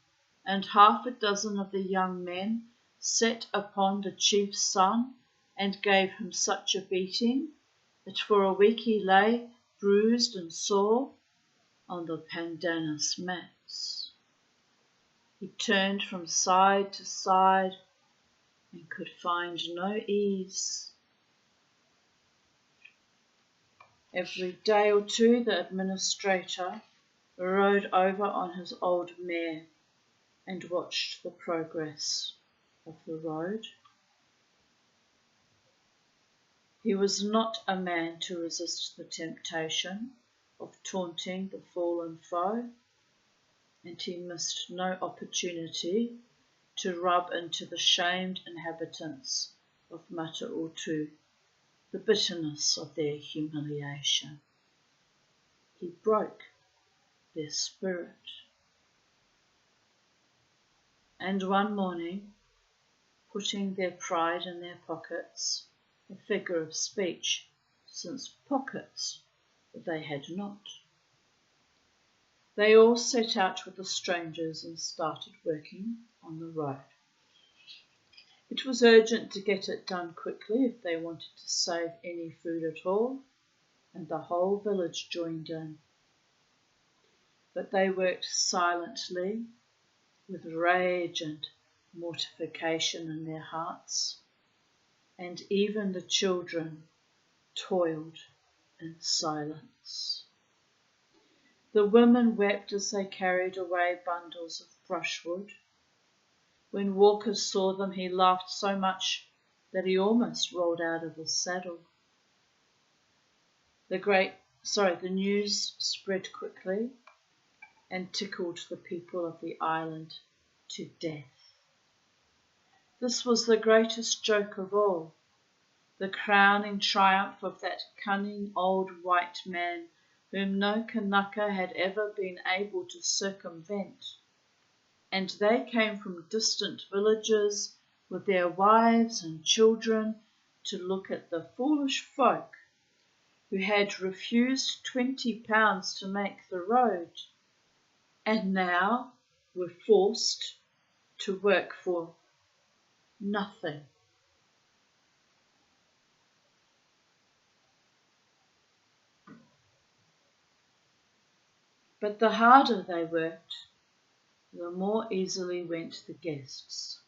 and half a dozen of the young men set upon the chief's son and gave him such a beating that for a week he lay bruised and sore on the pandanus mats. He turned from side to side and could find no ease. Every day or two the administrator rode over on his old mare and watched the progress of the road. He was not a man to resist the temptation of taunting the fallen foe, and he missed no opportunity to rub into the shamed inhabitants of Matautu the bitterness of their humiliation. He broke their spirit. And one morning, putting their pride in their pockets, a figure of speech, since pockets they had not, they all set out with the strangers and started working on the road. It was urgent to get it done quickly if they wanted to save any food at all, and the whole village joined in. But they worked silently, with rage and mortification in their hearts, and even the children toiled in silence. The women wept as they carried away bundles of brushwood. When Walker saw them, he laughed so much that he almost rolled out of his saddle. The news spread quickly and tickled the people of the island to death. This was the greatest joke of all, the crowning triumph of that cunning old white man whom no Kanaka had ever been able to circumvent. And they came from distant villages with their wives and children to look at the foolish folk who had refused £20 to make the road, and now were forced to work for nothing. But the harder they worked, the more easily went the guests.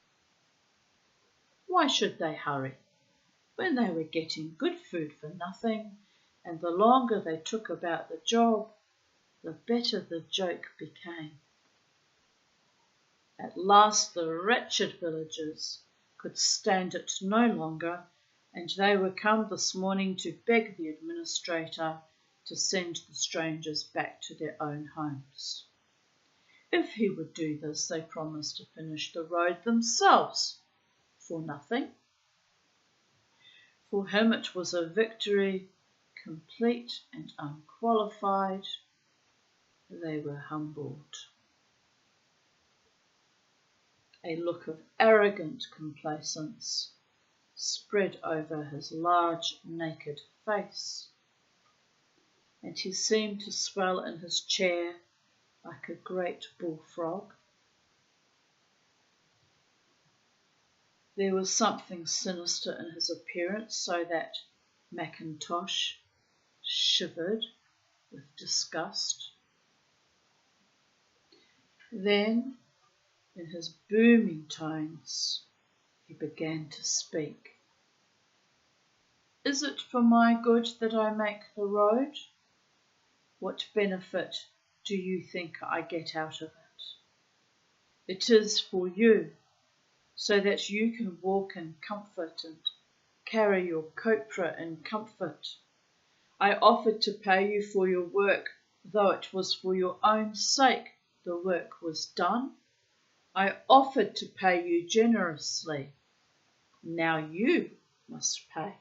Why should they hurry when they were getting good food for nothing, and the longer they took about the job, the better the joke became. At last the wretched villagers could stand it no longer, and they were come this morning to beg the administrator to send the strangers back to their own homes. If he would do this, they promised to finish the road themselves for nothing. For him it was a victory complete and unqualified. They were humbled. A look of arrogant complacence spread over his large naked face, and he seemed to swell in his chair like a great bullfrog. There was something sinister in his appearance, so that Mackintosh shivered with disgust. Then, in his booming tones, he began to speak. Is it for my good that I make the road? What benefit do you think I get out of it? It is for you, so that you can walk in comfort and carry your copra in comfort. I offered to pay you for your work, though it was for your own sake the work was done. I offered to pay you generously. Now you must pay.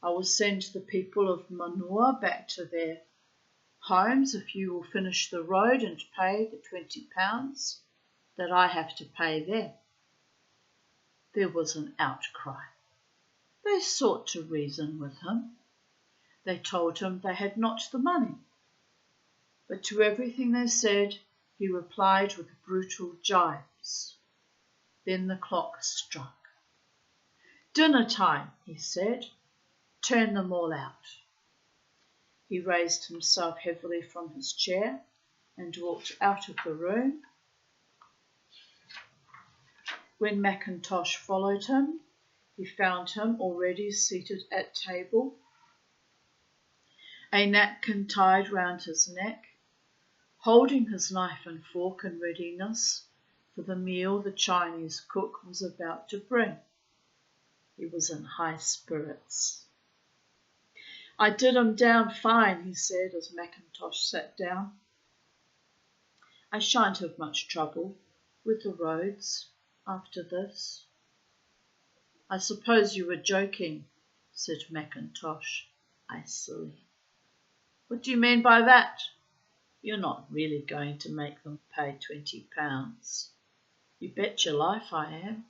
I will send the people of Manoa back to their homes if you will finish the road and pay the £20 that I have to pay them. There was an outcry. They sought to reason with him. They told him they had not the money. But to everything they said, he replied with brutal gibes. Then the clock struck. Dinner time, he said. Turn them all out. He raised himself heavily from his chair and walked out of the room. When Mackintosh followed him, he found him already seated at table, a napkin tied round his neck, holding his knife and fork in readiness for the meal the Chinese cook was about to bring. He was in high spirits. I did 'em down fine, he said as Mackintosh sat down. I shan't have much trouble with the roads after this. I suppose you were joking, said Mackintosh icily. What do you mean by that? You're not really going to make them pay £20. You bet your life I am.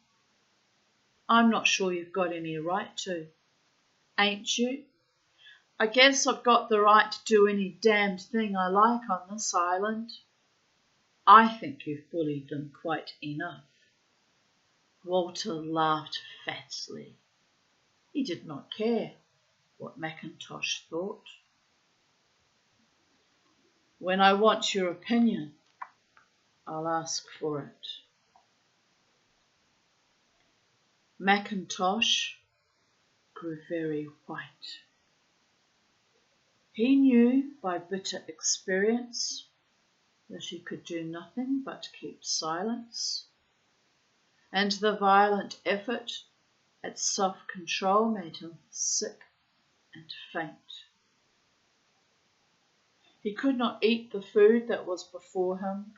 I'm not sure you've got any right to. Ain't you? I guess I've got the right to do any damned thing I like on this island. I think you've bullied them quite enough. Walter laughed fatly. He did not care what Mackintosh thought. When I want your opinion, I'll ask for it. Mackintosh grew very white. He knew by bitter experience that he could do nothing but keep silence, and the violent effort at self-control made him sick and faint. He could not eat the food that was before him,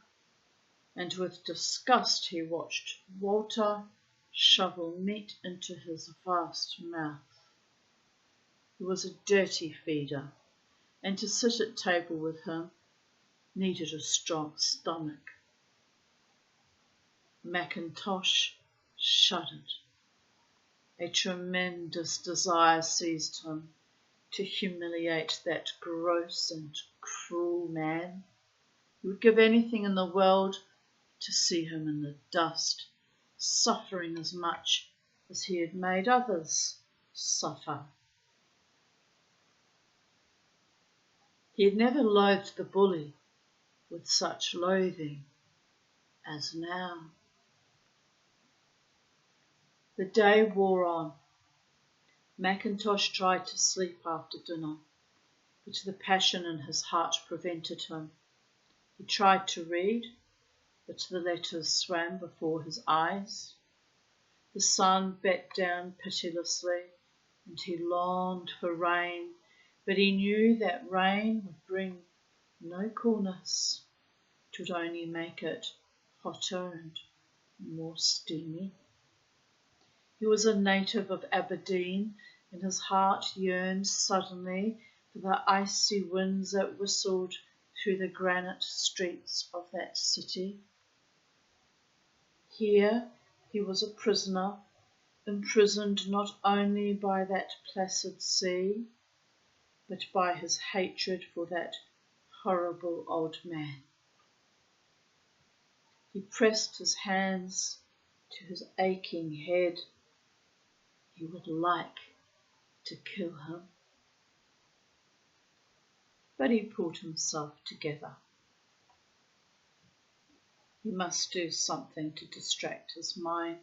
and with disgust he watched Walter shovel meat into his vast mouth. He was a dirty feeder, and to sit at table with him needed a strong stomach. Mackintosh shuddered. A tremendous desire seized him to humiliate that gross and cruel man. He would give anything in the world to see him in the dust, suffering as much as he had made others suffer. He had never loathed the bully with such loathing as now. The day wore on. Mackintosh tried to sleep after dinner, but the passion in his heart prevented him. He tried to read, but the letters swam before his eyes. The sun beat down pitilessly, and he longed for rain, but he knew that rain would bring no coolness. It would only make it hotter and more steamy. He was a native of Aberdeen, and his heart yearned suddenly for the icy winds that whistled through the granite streets of that city. Here he was a prisoner, imprisoned not only by that placid sea, but by his hatred for that horrible old man. He pressed his hands to his aching head. He would like to kill him. But he pulled himself together. He must do something to distract his mind,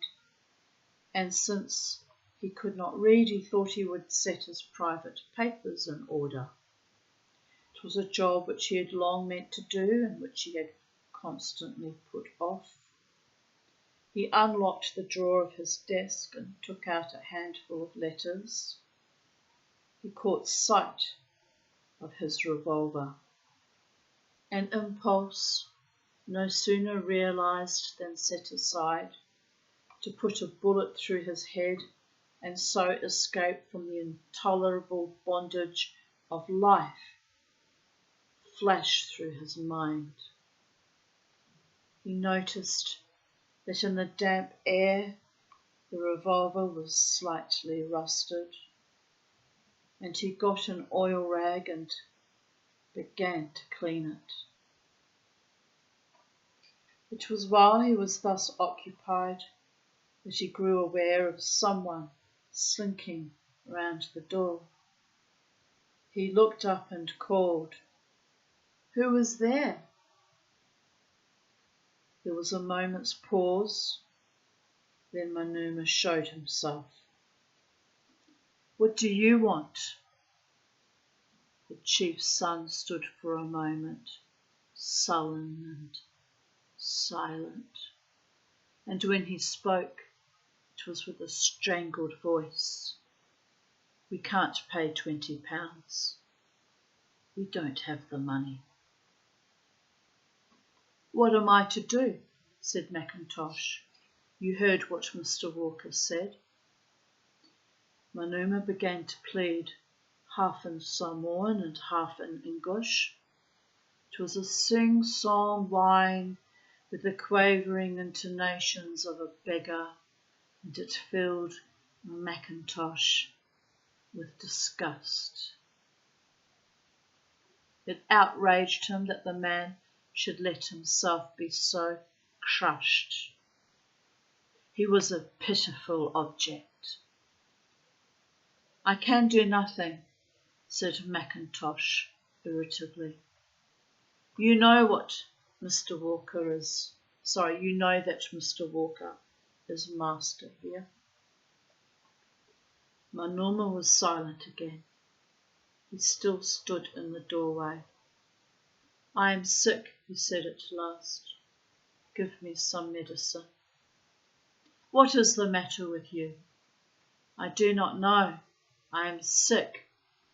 and since he could not read, he thought he would set his private papers in order. It was a job which he had long meant to do and which he had constantly put off. He unlocked the drawer of his desk and took out a handful of letters. He caught sight of his revolver. An impulse no sooner realized than set aside to put a bullet through his head and so escape from the intolerable bondage of life flashed through his mind. He noticed that in the damp air the revolver was slightly rusted, and he got an oil rag and began to clean it. It was while he was thus occupied that he grew aware of someone slinking round the door. He looked up and called, "Who was there?" There was a moment's pause, then Manuma showed himself. "What do you want?" The chief's son stood for a moment, sullen and silent, and when he spoke, it was with a strangled voice. We can't pay £20. We don't have the money. What am I to do? Said Mackintosh. You heard what Mr. Walker said. Manuma began to plead, half in Samoan and half in English. It was a sing-song whine with the quavering intonations of a beggar, and it filled Mackintosh with disgust. It outraged him that the man should let himself be so crushed. He was a pitiful object. I can do nothing, said Mackintosh irritably. You know that Mr. Walker is master here. Manuma was silent again. He still stood in the doorway. I am sick, he said at last. Give me some medicine. What is the matter with you? I do not know. I am sick.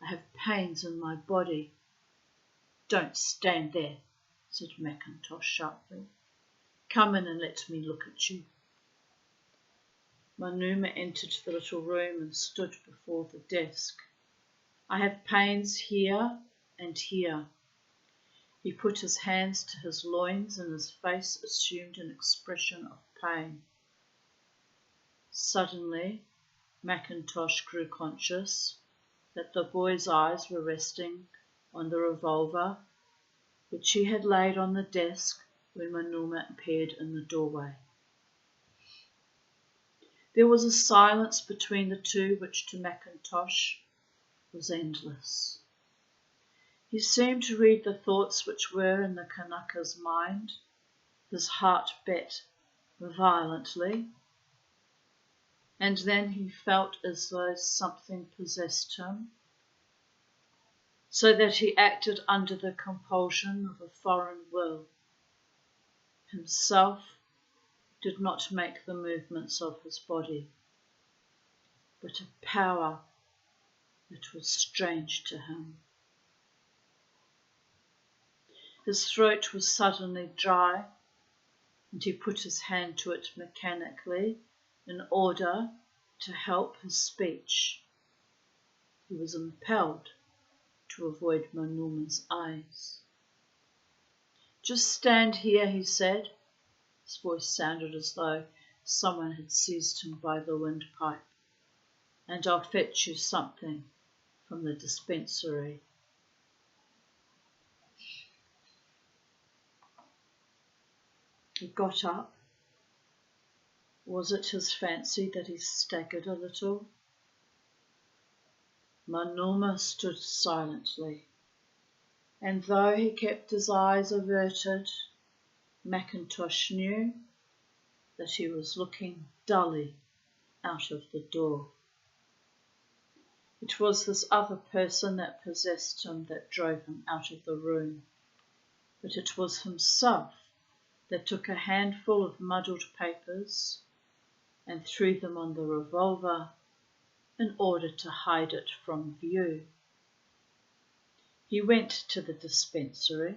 I have pains in my body. Don't stand there, said Mackintosh sharply. Come in and let me look at you. Manuma entered the little room and stood before the desk. I have pains here and here. He put his hands to his loins and his face assumed an expression of pain. Suddenly, Mackintosh grew conscious that the boy's eyes were resting on the revolver which he had laid on the desk when Manuma appeared in the doorway. There was a silence between the two which to Mackintosh was endless. He seemed to read the thoughts which were in the Kanaka's mind. His heart beat violently, and then he felt as though something possessed him, so that he acted under the compulsion of a foreign will. Himself did not make the movements of his body, but a power that was strange to him. His throat was suddenly dry, and he put his hand to it mechanically in order to help his speech. He was impelled to avoid Manuma's eyes. Just stand here, he said. His voice sounded as though someone had seized him by the windpipe, and I'll fetch you something from the dispensary. He got up. Was it his fancy that he staggered a little? Manuma stood silently, and though he kept his eyes averted, Mackintosh knew that he was looking dully out of the door. It was this other person that possessed him that drove him out of the room, but it was himself that took a handful of muddled papers and threw them on the revolver in order to hide it from view. He went to the dispensary.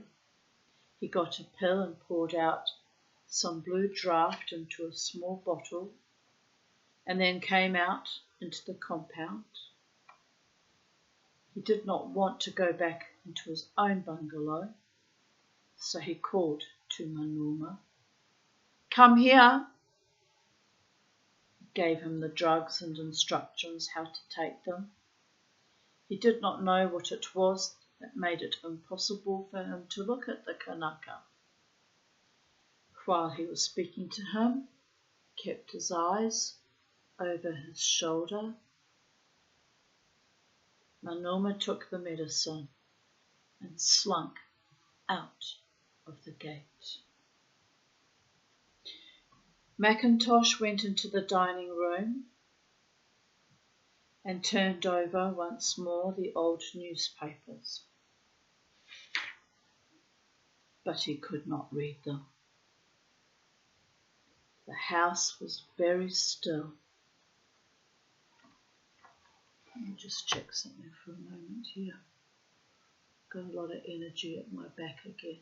He got a pill and poured out some blue draught into a small bottle, and then came out into the compound. He did not want to go back into his own bungalow, so he called to Manuma. Come here. He gave him the drugs and instructions how to take them. He did not know what it was that made it impossible for him to look at the Kanaka. While he was speaking to him, he kept his eyes over his shoulder. Manuma took the medicine and slunk out of the gate. Mackintosh went into the dining room and turned over once more the old newspapers, but he could not read them. The house was very still. I'll just check something for a moment here. Got a lot of energy at my back again.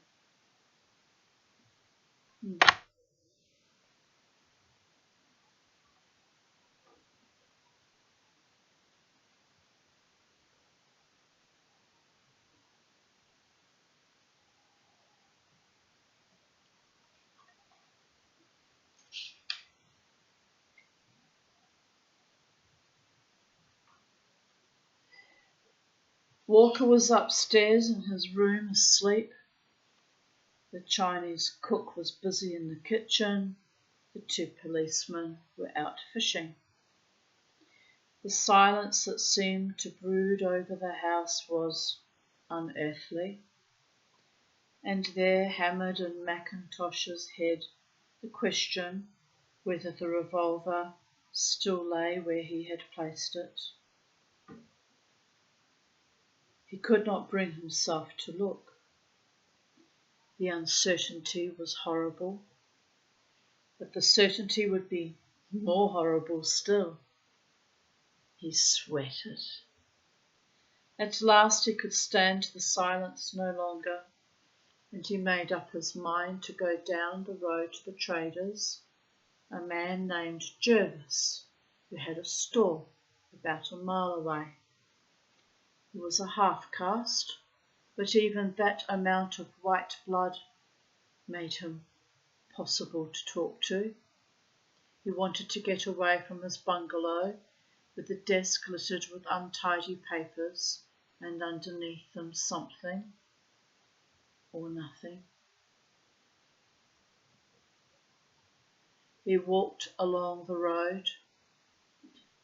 Walker was upstairs in his room asleep. The Chinese cook was busy in the kitchen. The 2 policemen were out fishing. The silence that seemed to brood over the house was unearthly. And there hammered in Mackintosh's head the question whether the revolver still lay where he had placed it. He could not bring himself to look. The uncertainty was horrible, but the certainty would be more horrible still. He sweated. At last he could stand the silence no longer, and he made up his mind to go down the road to the traders, a man named Jervis, who had a store about a mile away. He was a half-caste, but even that amount of white blood made him possible to talk to. He wanted to get away from his bungalow, with the desk littered with untidy papers, and underneath them something or nothing. He walked along the road.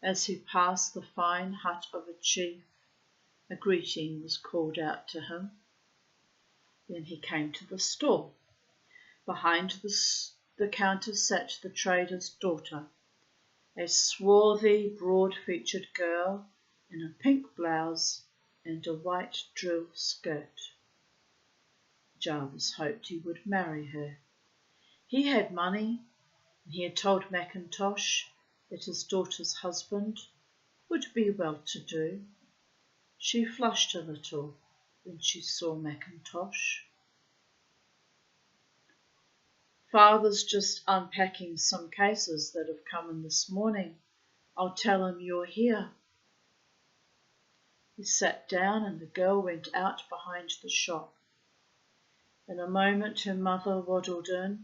As he passed the fine hut of a chief, a greeting was called out to him. Then he came to the store. Behind the counter sat the trader's daughter, a swarthy, broad-featured girl in a pink blouse and a white drill skirt. Jarvis hoped he would marry her. He had money, and he had told Mackintosh that his daughter's husband would be well-to-do. She flushed a little when she saw Mackintosh. Father's just unpacking some cases that have come in this morning. I'll tell him you're here. He sat down and the girl went out behind the shop. In a moment her mother waddled in,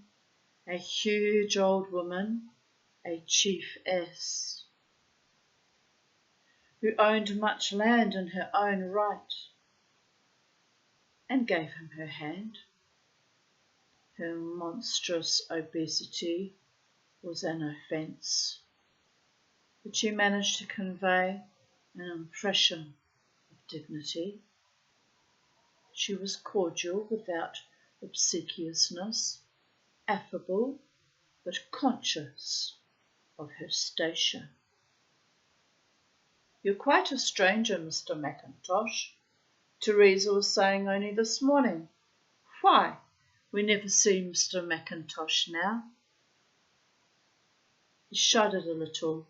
a huge old woman, a chiefess, who owned much land in her own right, and gave him her hand. Her monstrous obesity was an offence, but she managed to convey an impression of dignity. She was cordial without obsequiousness, affable but conscious of her station. You're quite a stranger, Mr. Mackintosh, Teresa was saying only this morning. Why, we never see Mr. Mackintosh now. He shuddered a little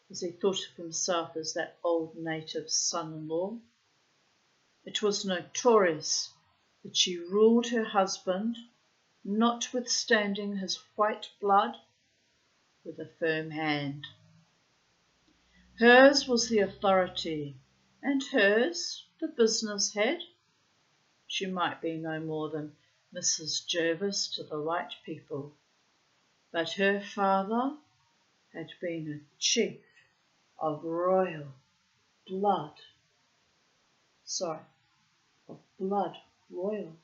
as he thought of himself as that old native's son-in-law. It was notorious that she ruled her husband, notwithstanding his white blood, with a firm hand. Hers was the authority, and hers the business head. She might be no more than Mrs. Jervis to the white people, but her father had been a chief of royal blood. Of blood royal.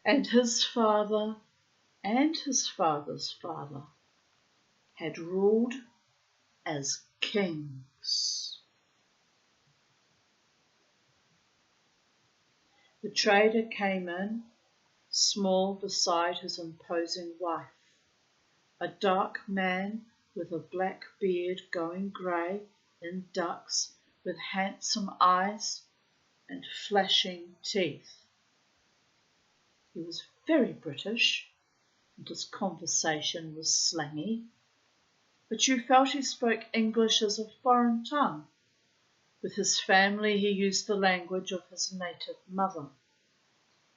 And his father and his father's father had ruled as kings. The trader came in, small beside his imposing wife, a dark man with a black beard going grey in ducks, with handsome eyes and flashing teeth. He was very British, and his conversation was slangy. but you felt he spoke English as a foreign tongue. With his family he used the language of his native mother.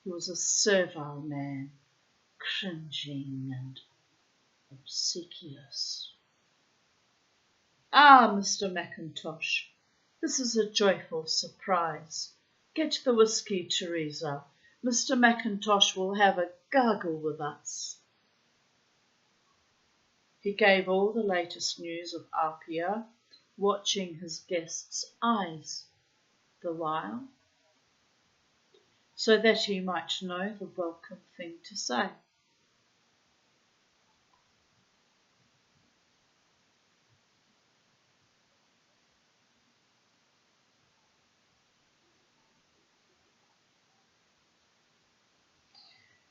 He was a servile man, cringing and obsequious. "Ah, Mr. Mackintosh, this is a joyful surprise. Get the whisky, Teresa. Mr. Mackintosh will have a gargle with us." He gave all the latest news of Apia, watching his guest's eyes the while, so that he might know the welcome thing to say.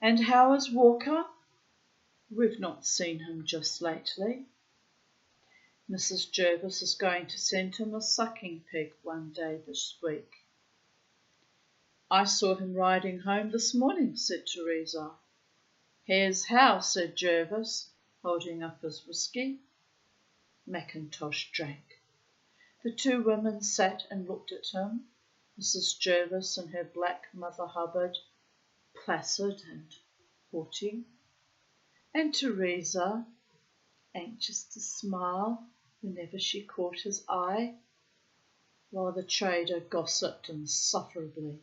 "And how is Walker? We've not seen him just lately. Mrs. Jervis is going to send him a sucking pig one day this week." "I saw him riding home this morning," said Teresa. "Here's how," said Jervis, holding up his whisky. Mackintosh drank. The two women sat and looked at him, Mrs. Jervis and her black Mother Hubbard, placid and haughty, and Teresa, anxious to smile whenever she caught his eye, while the trader gossiped insufferably.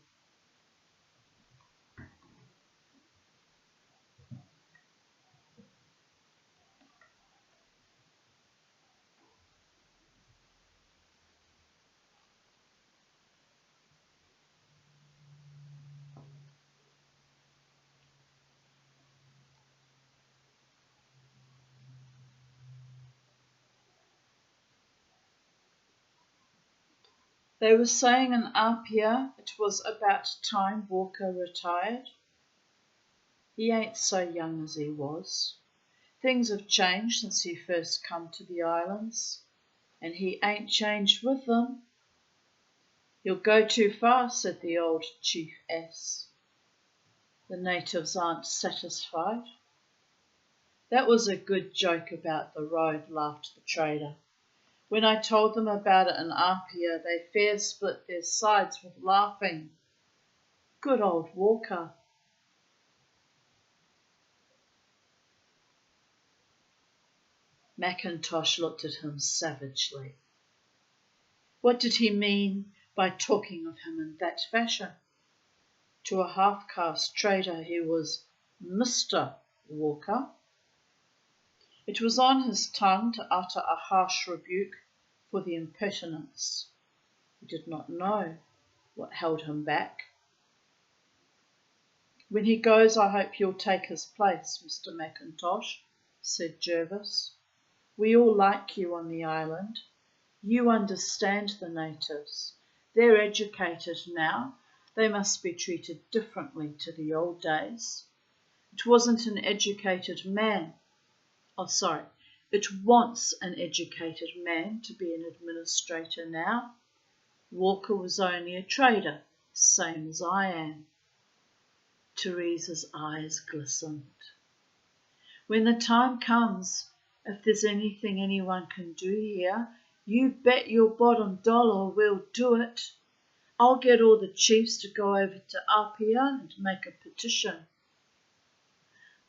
They were saying in Apia it was about time Walker retired. He ain't so young as he was. Things have changed since he first come to the islands, and he ain't changed with them. "He'll go too far," said the old chiefess. "The natives aren't satisfied." "That was a good joke about the road," laughed the trader. "When I told them about it in Apia, they fair split their sides with laughing. Good old Walker." Mackintosh looked at him savagely. What did he mean by talking of him in that fashion? To a half-caste trader he was Mr. Walker. It was on his tongue to utter a harsh rebuke for the impertinence. He did not know what held him back. "When he goes, I hope you'll take his place, Mr. Mackintosh," said Jervis. "We all like you on the island. You understand the natives. They're educated now. They must be treated differently to the old days. It wasn't an educated man. It wants an educated man to be an administrator now. Walker was only a trader, same as I am." Teresa's eyes glistened. "When the time comes, if there's anything anyone can do here, you bet your bottom dollar we'll do it. I'll get all the chiefs to go over to Apia and make a petition."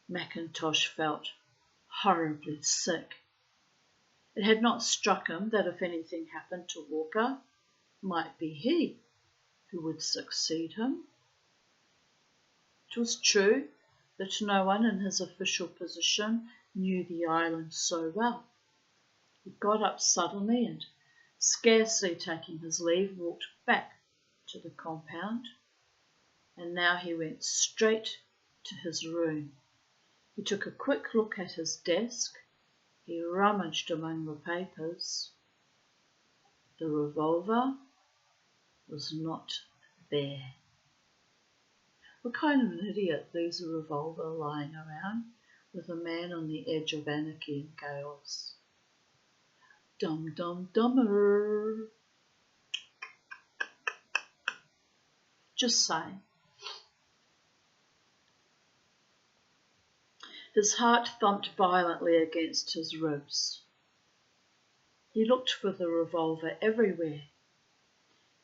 Mackintosh felt horribly sick. It had not struck him that if anything happened to Walker, it might be he who would succeed him. It was true that no one in his official position knew the island so well. He got up suddenly and, scarcely taking his leave, walked back to the compound, and now he went straight to his room. He took a quick look at his desk. He rummaged among the papers. The revolver was not there. What kind of an idiot leaves a revolver lying around with a man on the edge of anarchy and chaos? Dum dum dummer. Just saying. His heart thumped violently against his ribs. He looked for the revolver everywhere.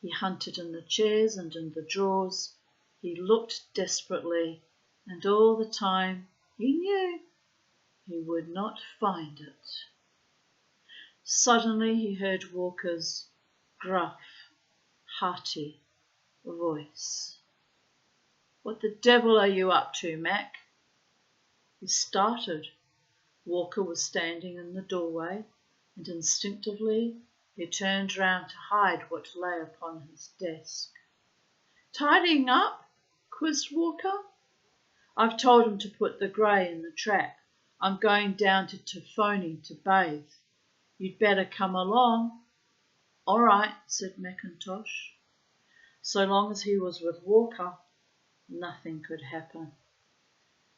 He hunted in the chairs and in the drawers. He looked desperately, and all the time he knew he would not find it. Suddenly he heard Walker's gruff, hearty voice. "What the devil are you up to, Mac?" He started. Walker was standing in the doorway, and instinctively he turned round to hide what lay upon his desk. "Tidying up?" quizzed Walker. "I've told him to put the grey in the trap. I'm going down to Tofoni to bathe. You'd better come along." "All right," said Mackintosh. So long as he was with Walker, nothing could happen.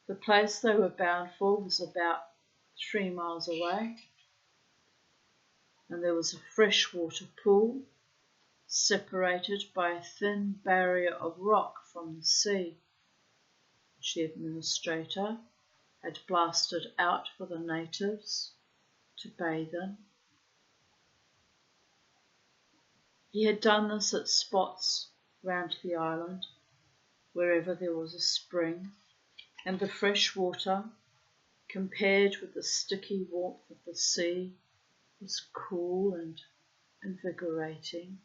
The place they were bound for was about 3 miles away, and there was a freshwater pool separated by a thin barrier of rock from the sea, which the administrator had blasted out for the natives to bathe in. He had done this at spots round the island, wherever there was a spring, and the fresh water, compared with the sticky warmth of the sea, was cool and invigorating.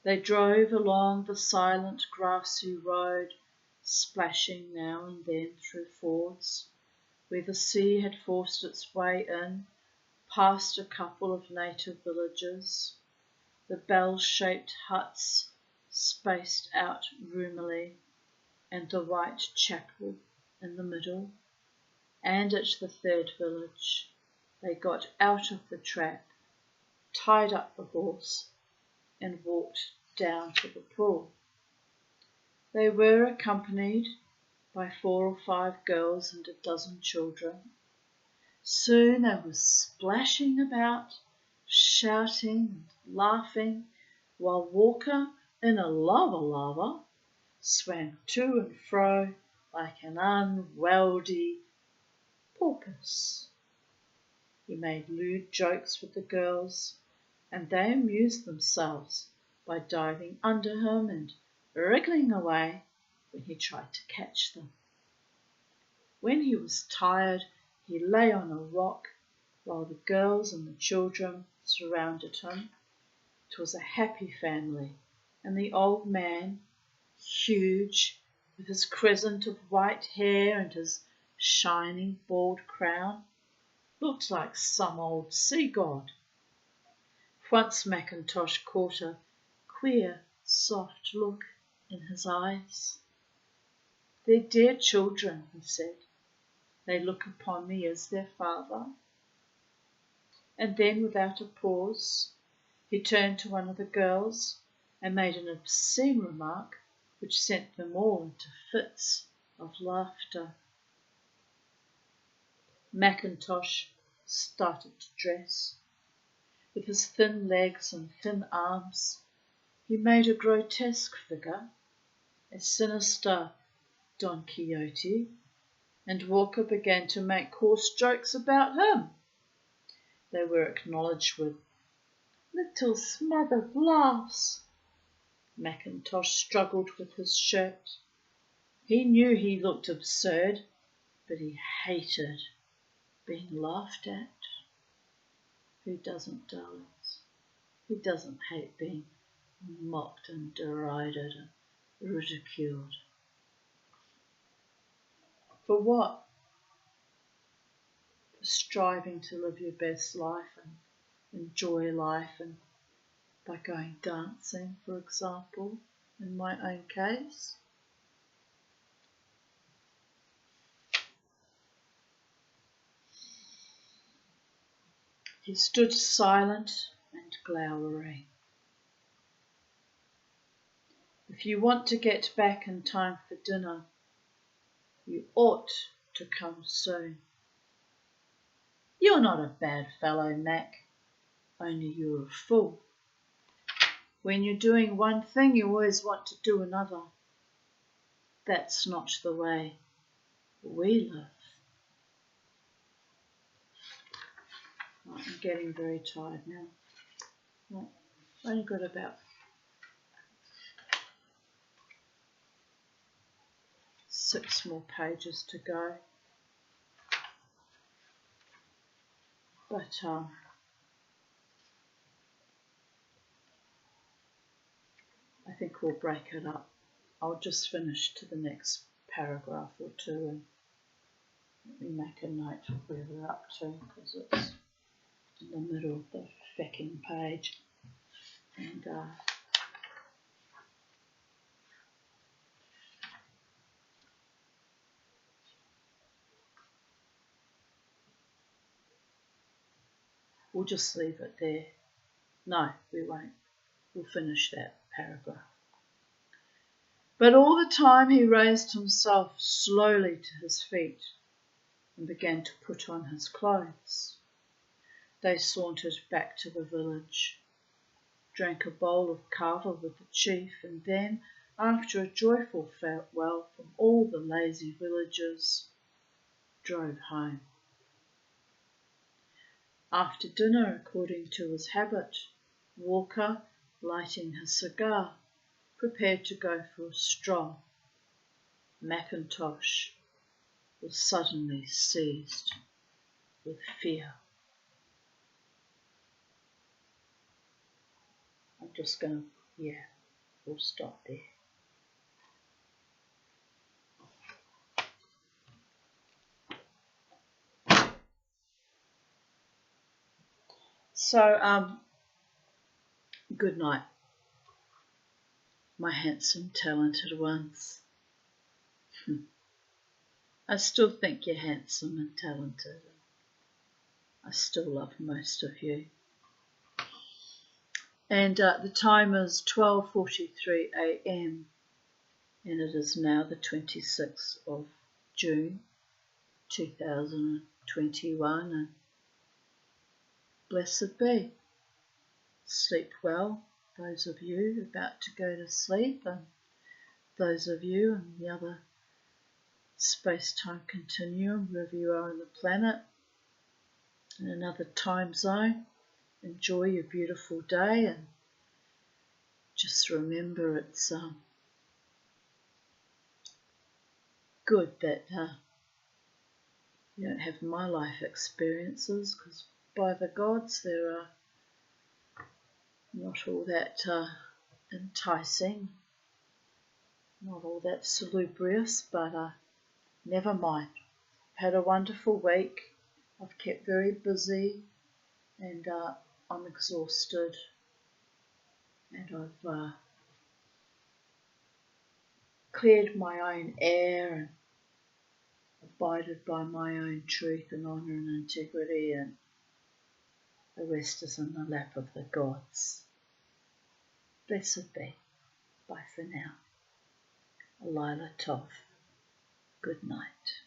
They drove along the silent grassy road, splashing now and then through fords, where the sea had forced its way in, past a couple of native villages, the bell-shaped huts spaced out roomily, and the white chapel in the middle, and at the third village they got out of the trap, tied up the horse, and walked down to the pool. They were accompanied by 4 or 5 girls and a dozen children. Soon they were splashing about, shouting and laughing, while Walker, in a lava, swam to and fro like an unwieldy porpoise. He made lewd jokes with the girls, and they amused themselves by diving under him and wriggling away when he tried to catch them. When he was tired, he lay on a rock while the girls and the children surrounded him. It was a happy family, and the old man, huge, with his crescent of white hair and his shining bald crown, looked like some old sea god. Once Mackintosh caught a queer, soft look in his eyes. "They're dear children," he said. "They look upon me as their father." And then, without a pause, he turned to one of the girls and made an obscene remark which sent them all into fits of laughter. Mackintosh started to dress. With his thin legs and thin arms, he made a grotesque figure, a sinister Don Quixote, and Walker began to make coarse jokes about him. They were acknowledged with little smothered laughs. Mackintosh struggled with his shirt. He knew he looked absurd, but he hated being laughed at. Who doesn't, darlings? Who doesn't hate being mocked and derided and ridiculed? For what? For striving to live your best life and enjoy life, and by going dancing, for example, in my own case. He stood silent and glowering. If you want to get back in time for dinner, you ought to come soon. You're not a bad fellow, Mac, only you're a fool. When you're doing one thing, you always want to do another. That's not the way we live. I'm getting very tired now. Right. Only got about 6 more pages to go. But I think we'll break it up. I'll just finish to the next paragraph or two and let me make a note of where we're up to, because it's in the middle of the fecking page. And we'll just leave it there. No, we won't. We'll finish that paragraph. But all the time he raised himself slowly to his feet and began to put on his clothes. They sauntered back to the village, drank a bowl of kava with the chief, and then, after a joyful farewell from all the lazy villagers, drove home. After dinner, according to his habit, Walker, lighting his cigar, prepared to go for a stroll. Mackintosh was suddenly seized with fear. I'm just going to, we'll stop there. So, good night, my handsome, talented ones. I still think you're handsome and talented. I still love most of you. And the time is 12:43 a.m. and it is now the 26th of June 2021, and blessed be. Sleep well, those of you about to go to sleep, and those of you in the other space-time continuum, wherever you are on the planet, in another time zone. Enjoy your beautiful day, and just remember it's good that you don't have my life experiences, because by the gods there are not all that enticing, not all that salubrious, but never mind. Had a wonderful week. I've kept very busy, and I'm exhausted, and I've cleared my own air and abided by my own truth and honour and integrity, and the rest is in the lap of the gods. Blessed be. Bye for now. Lila Tov. Good night.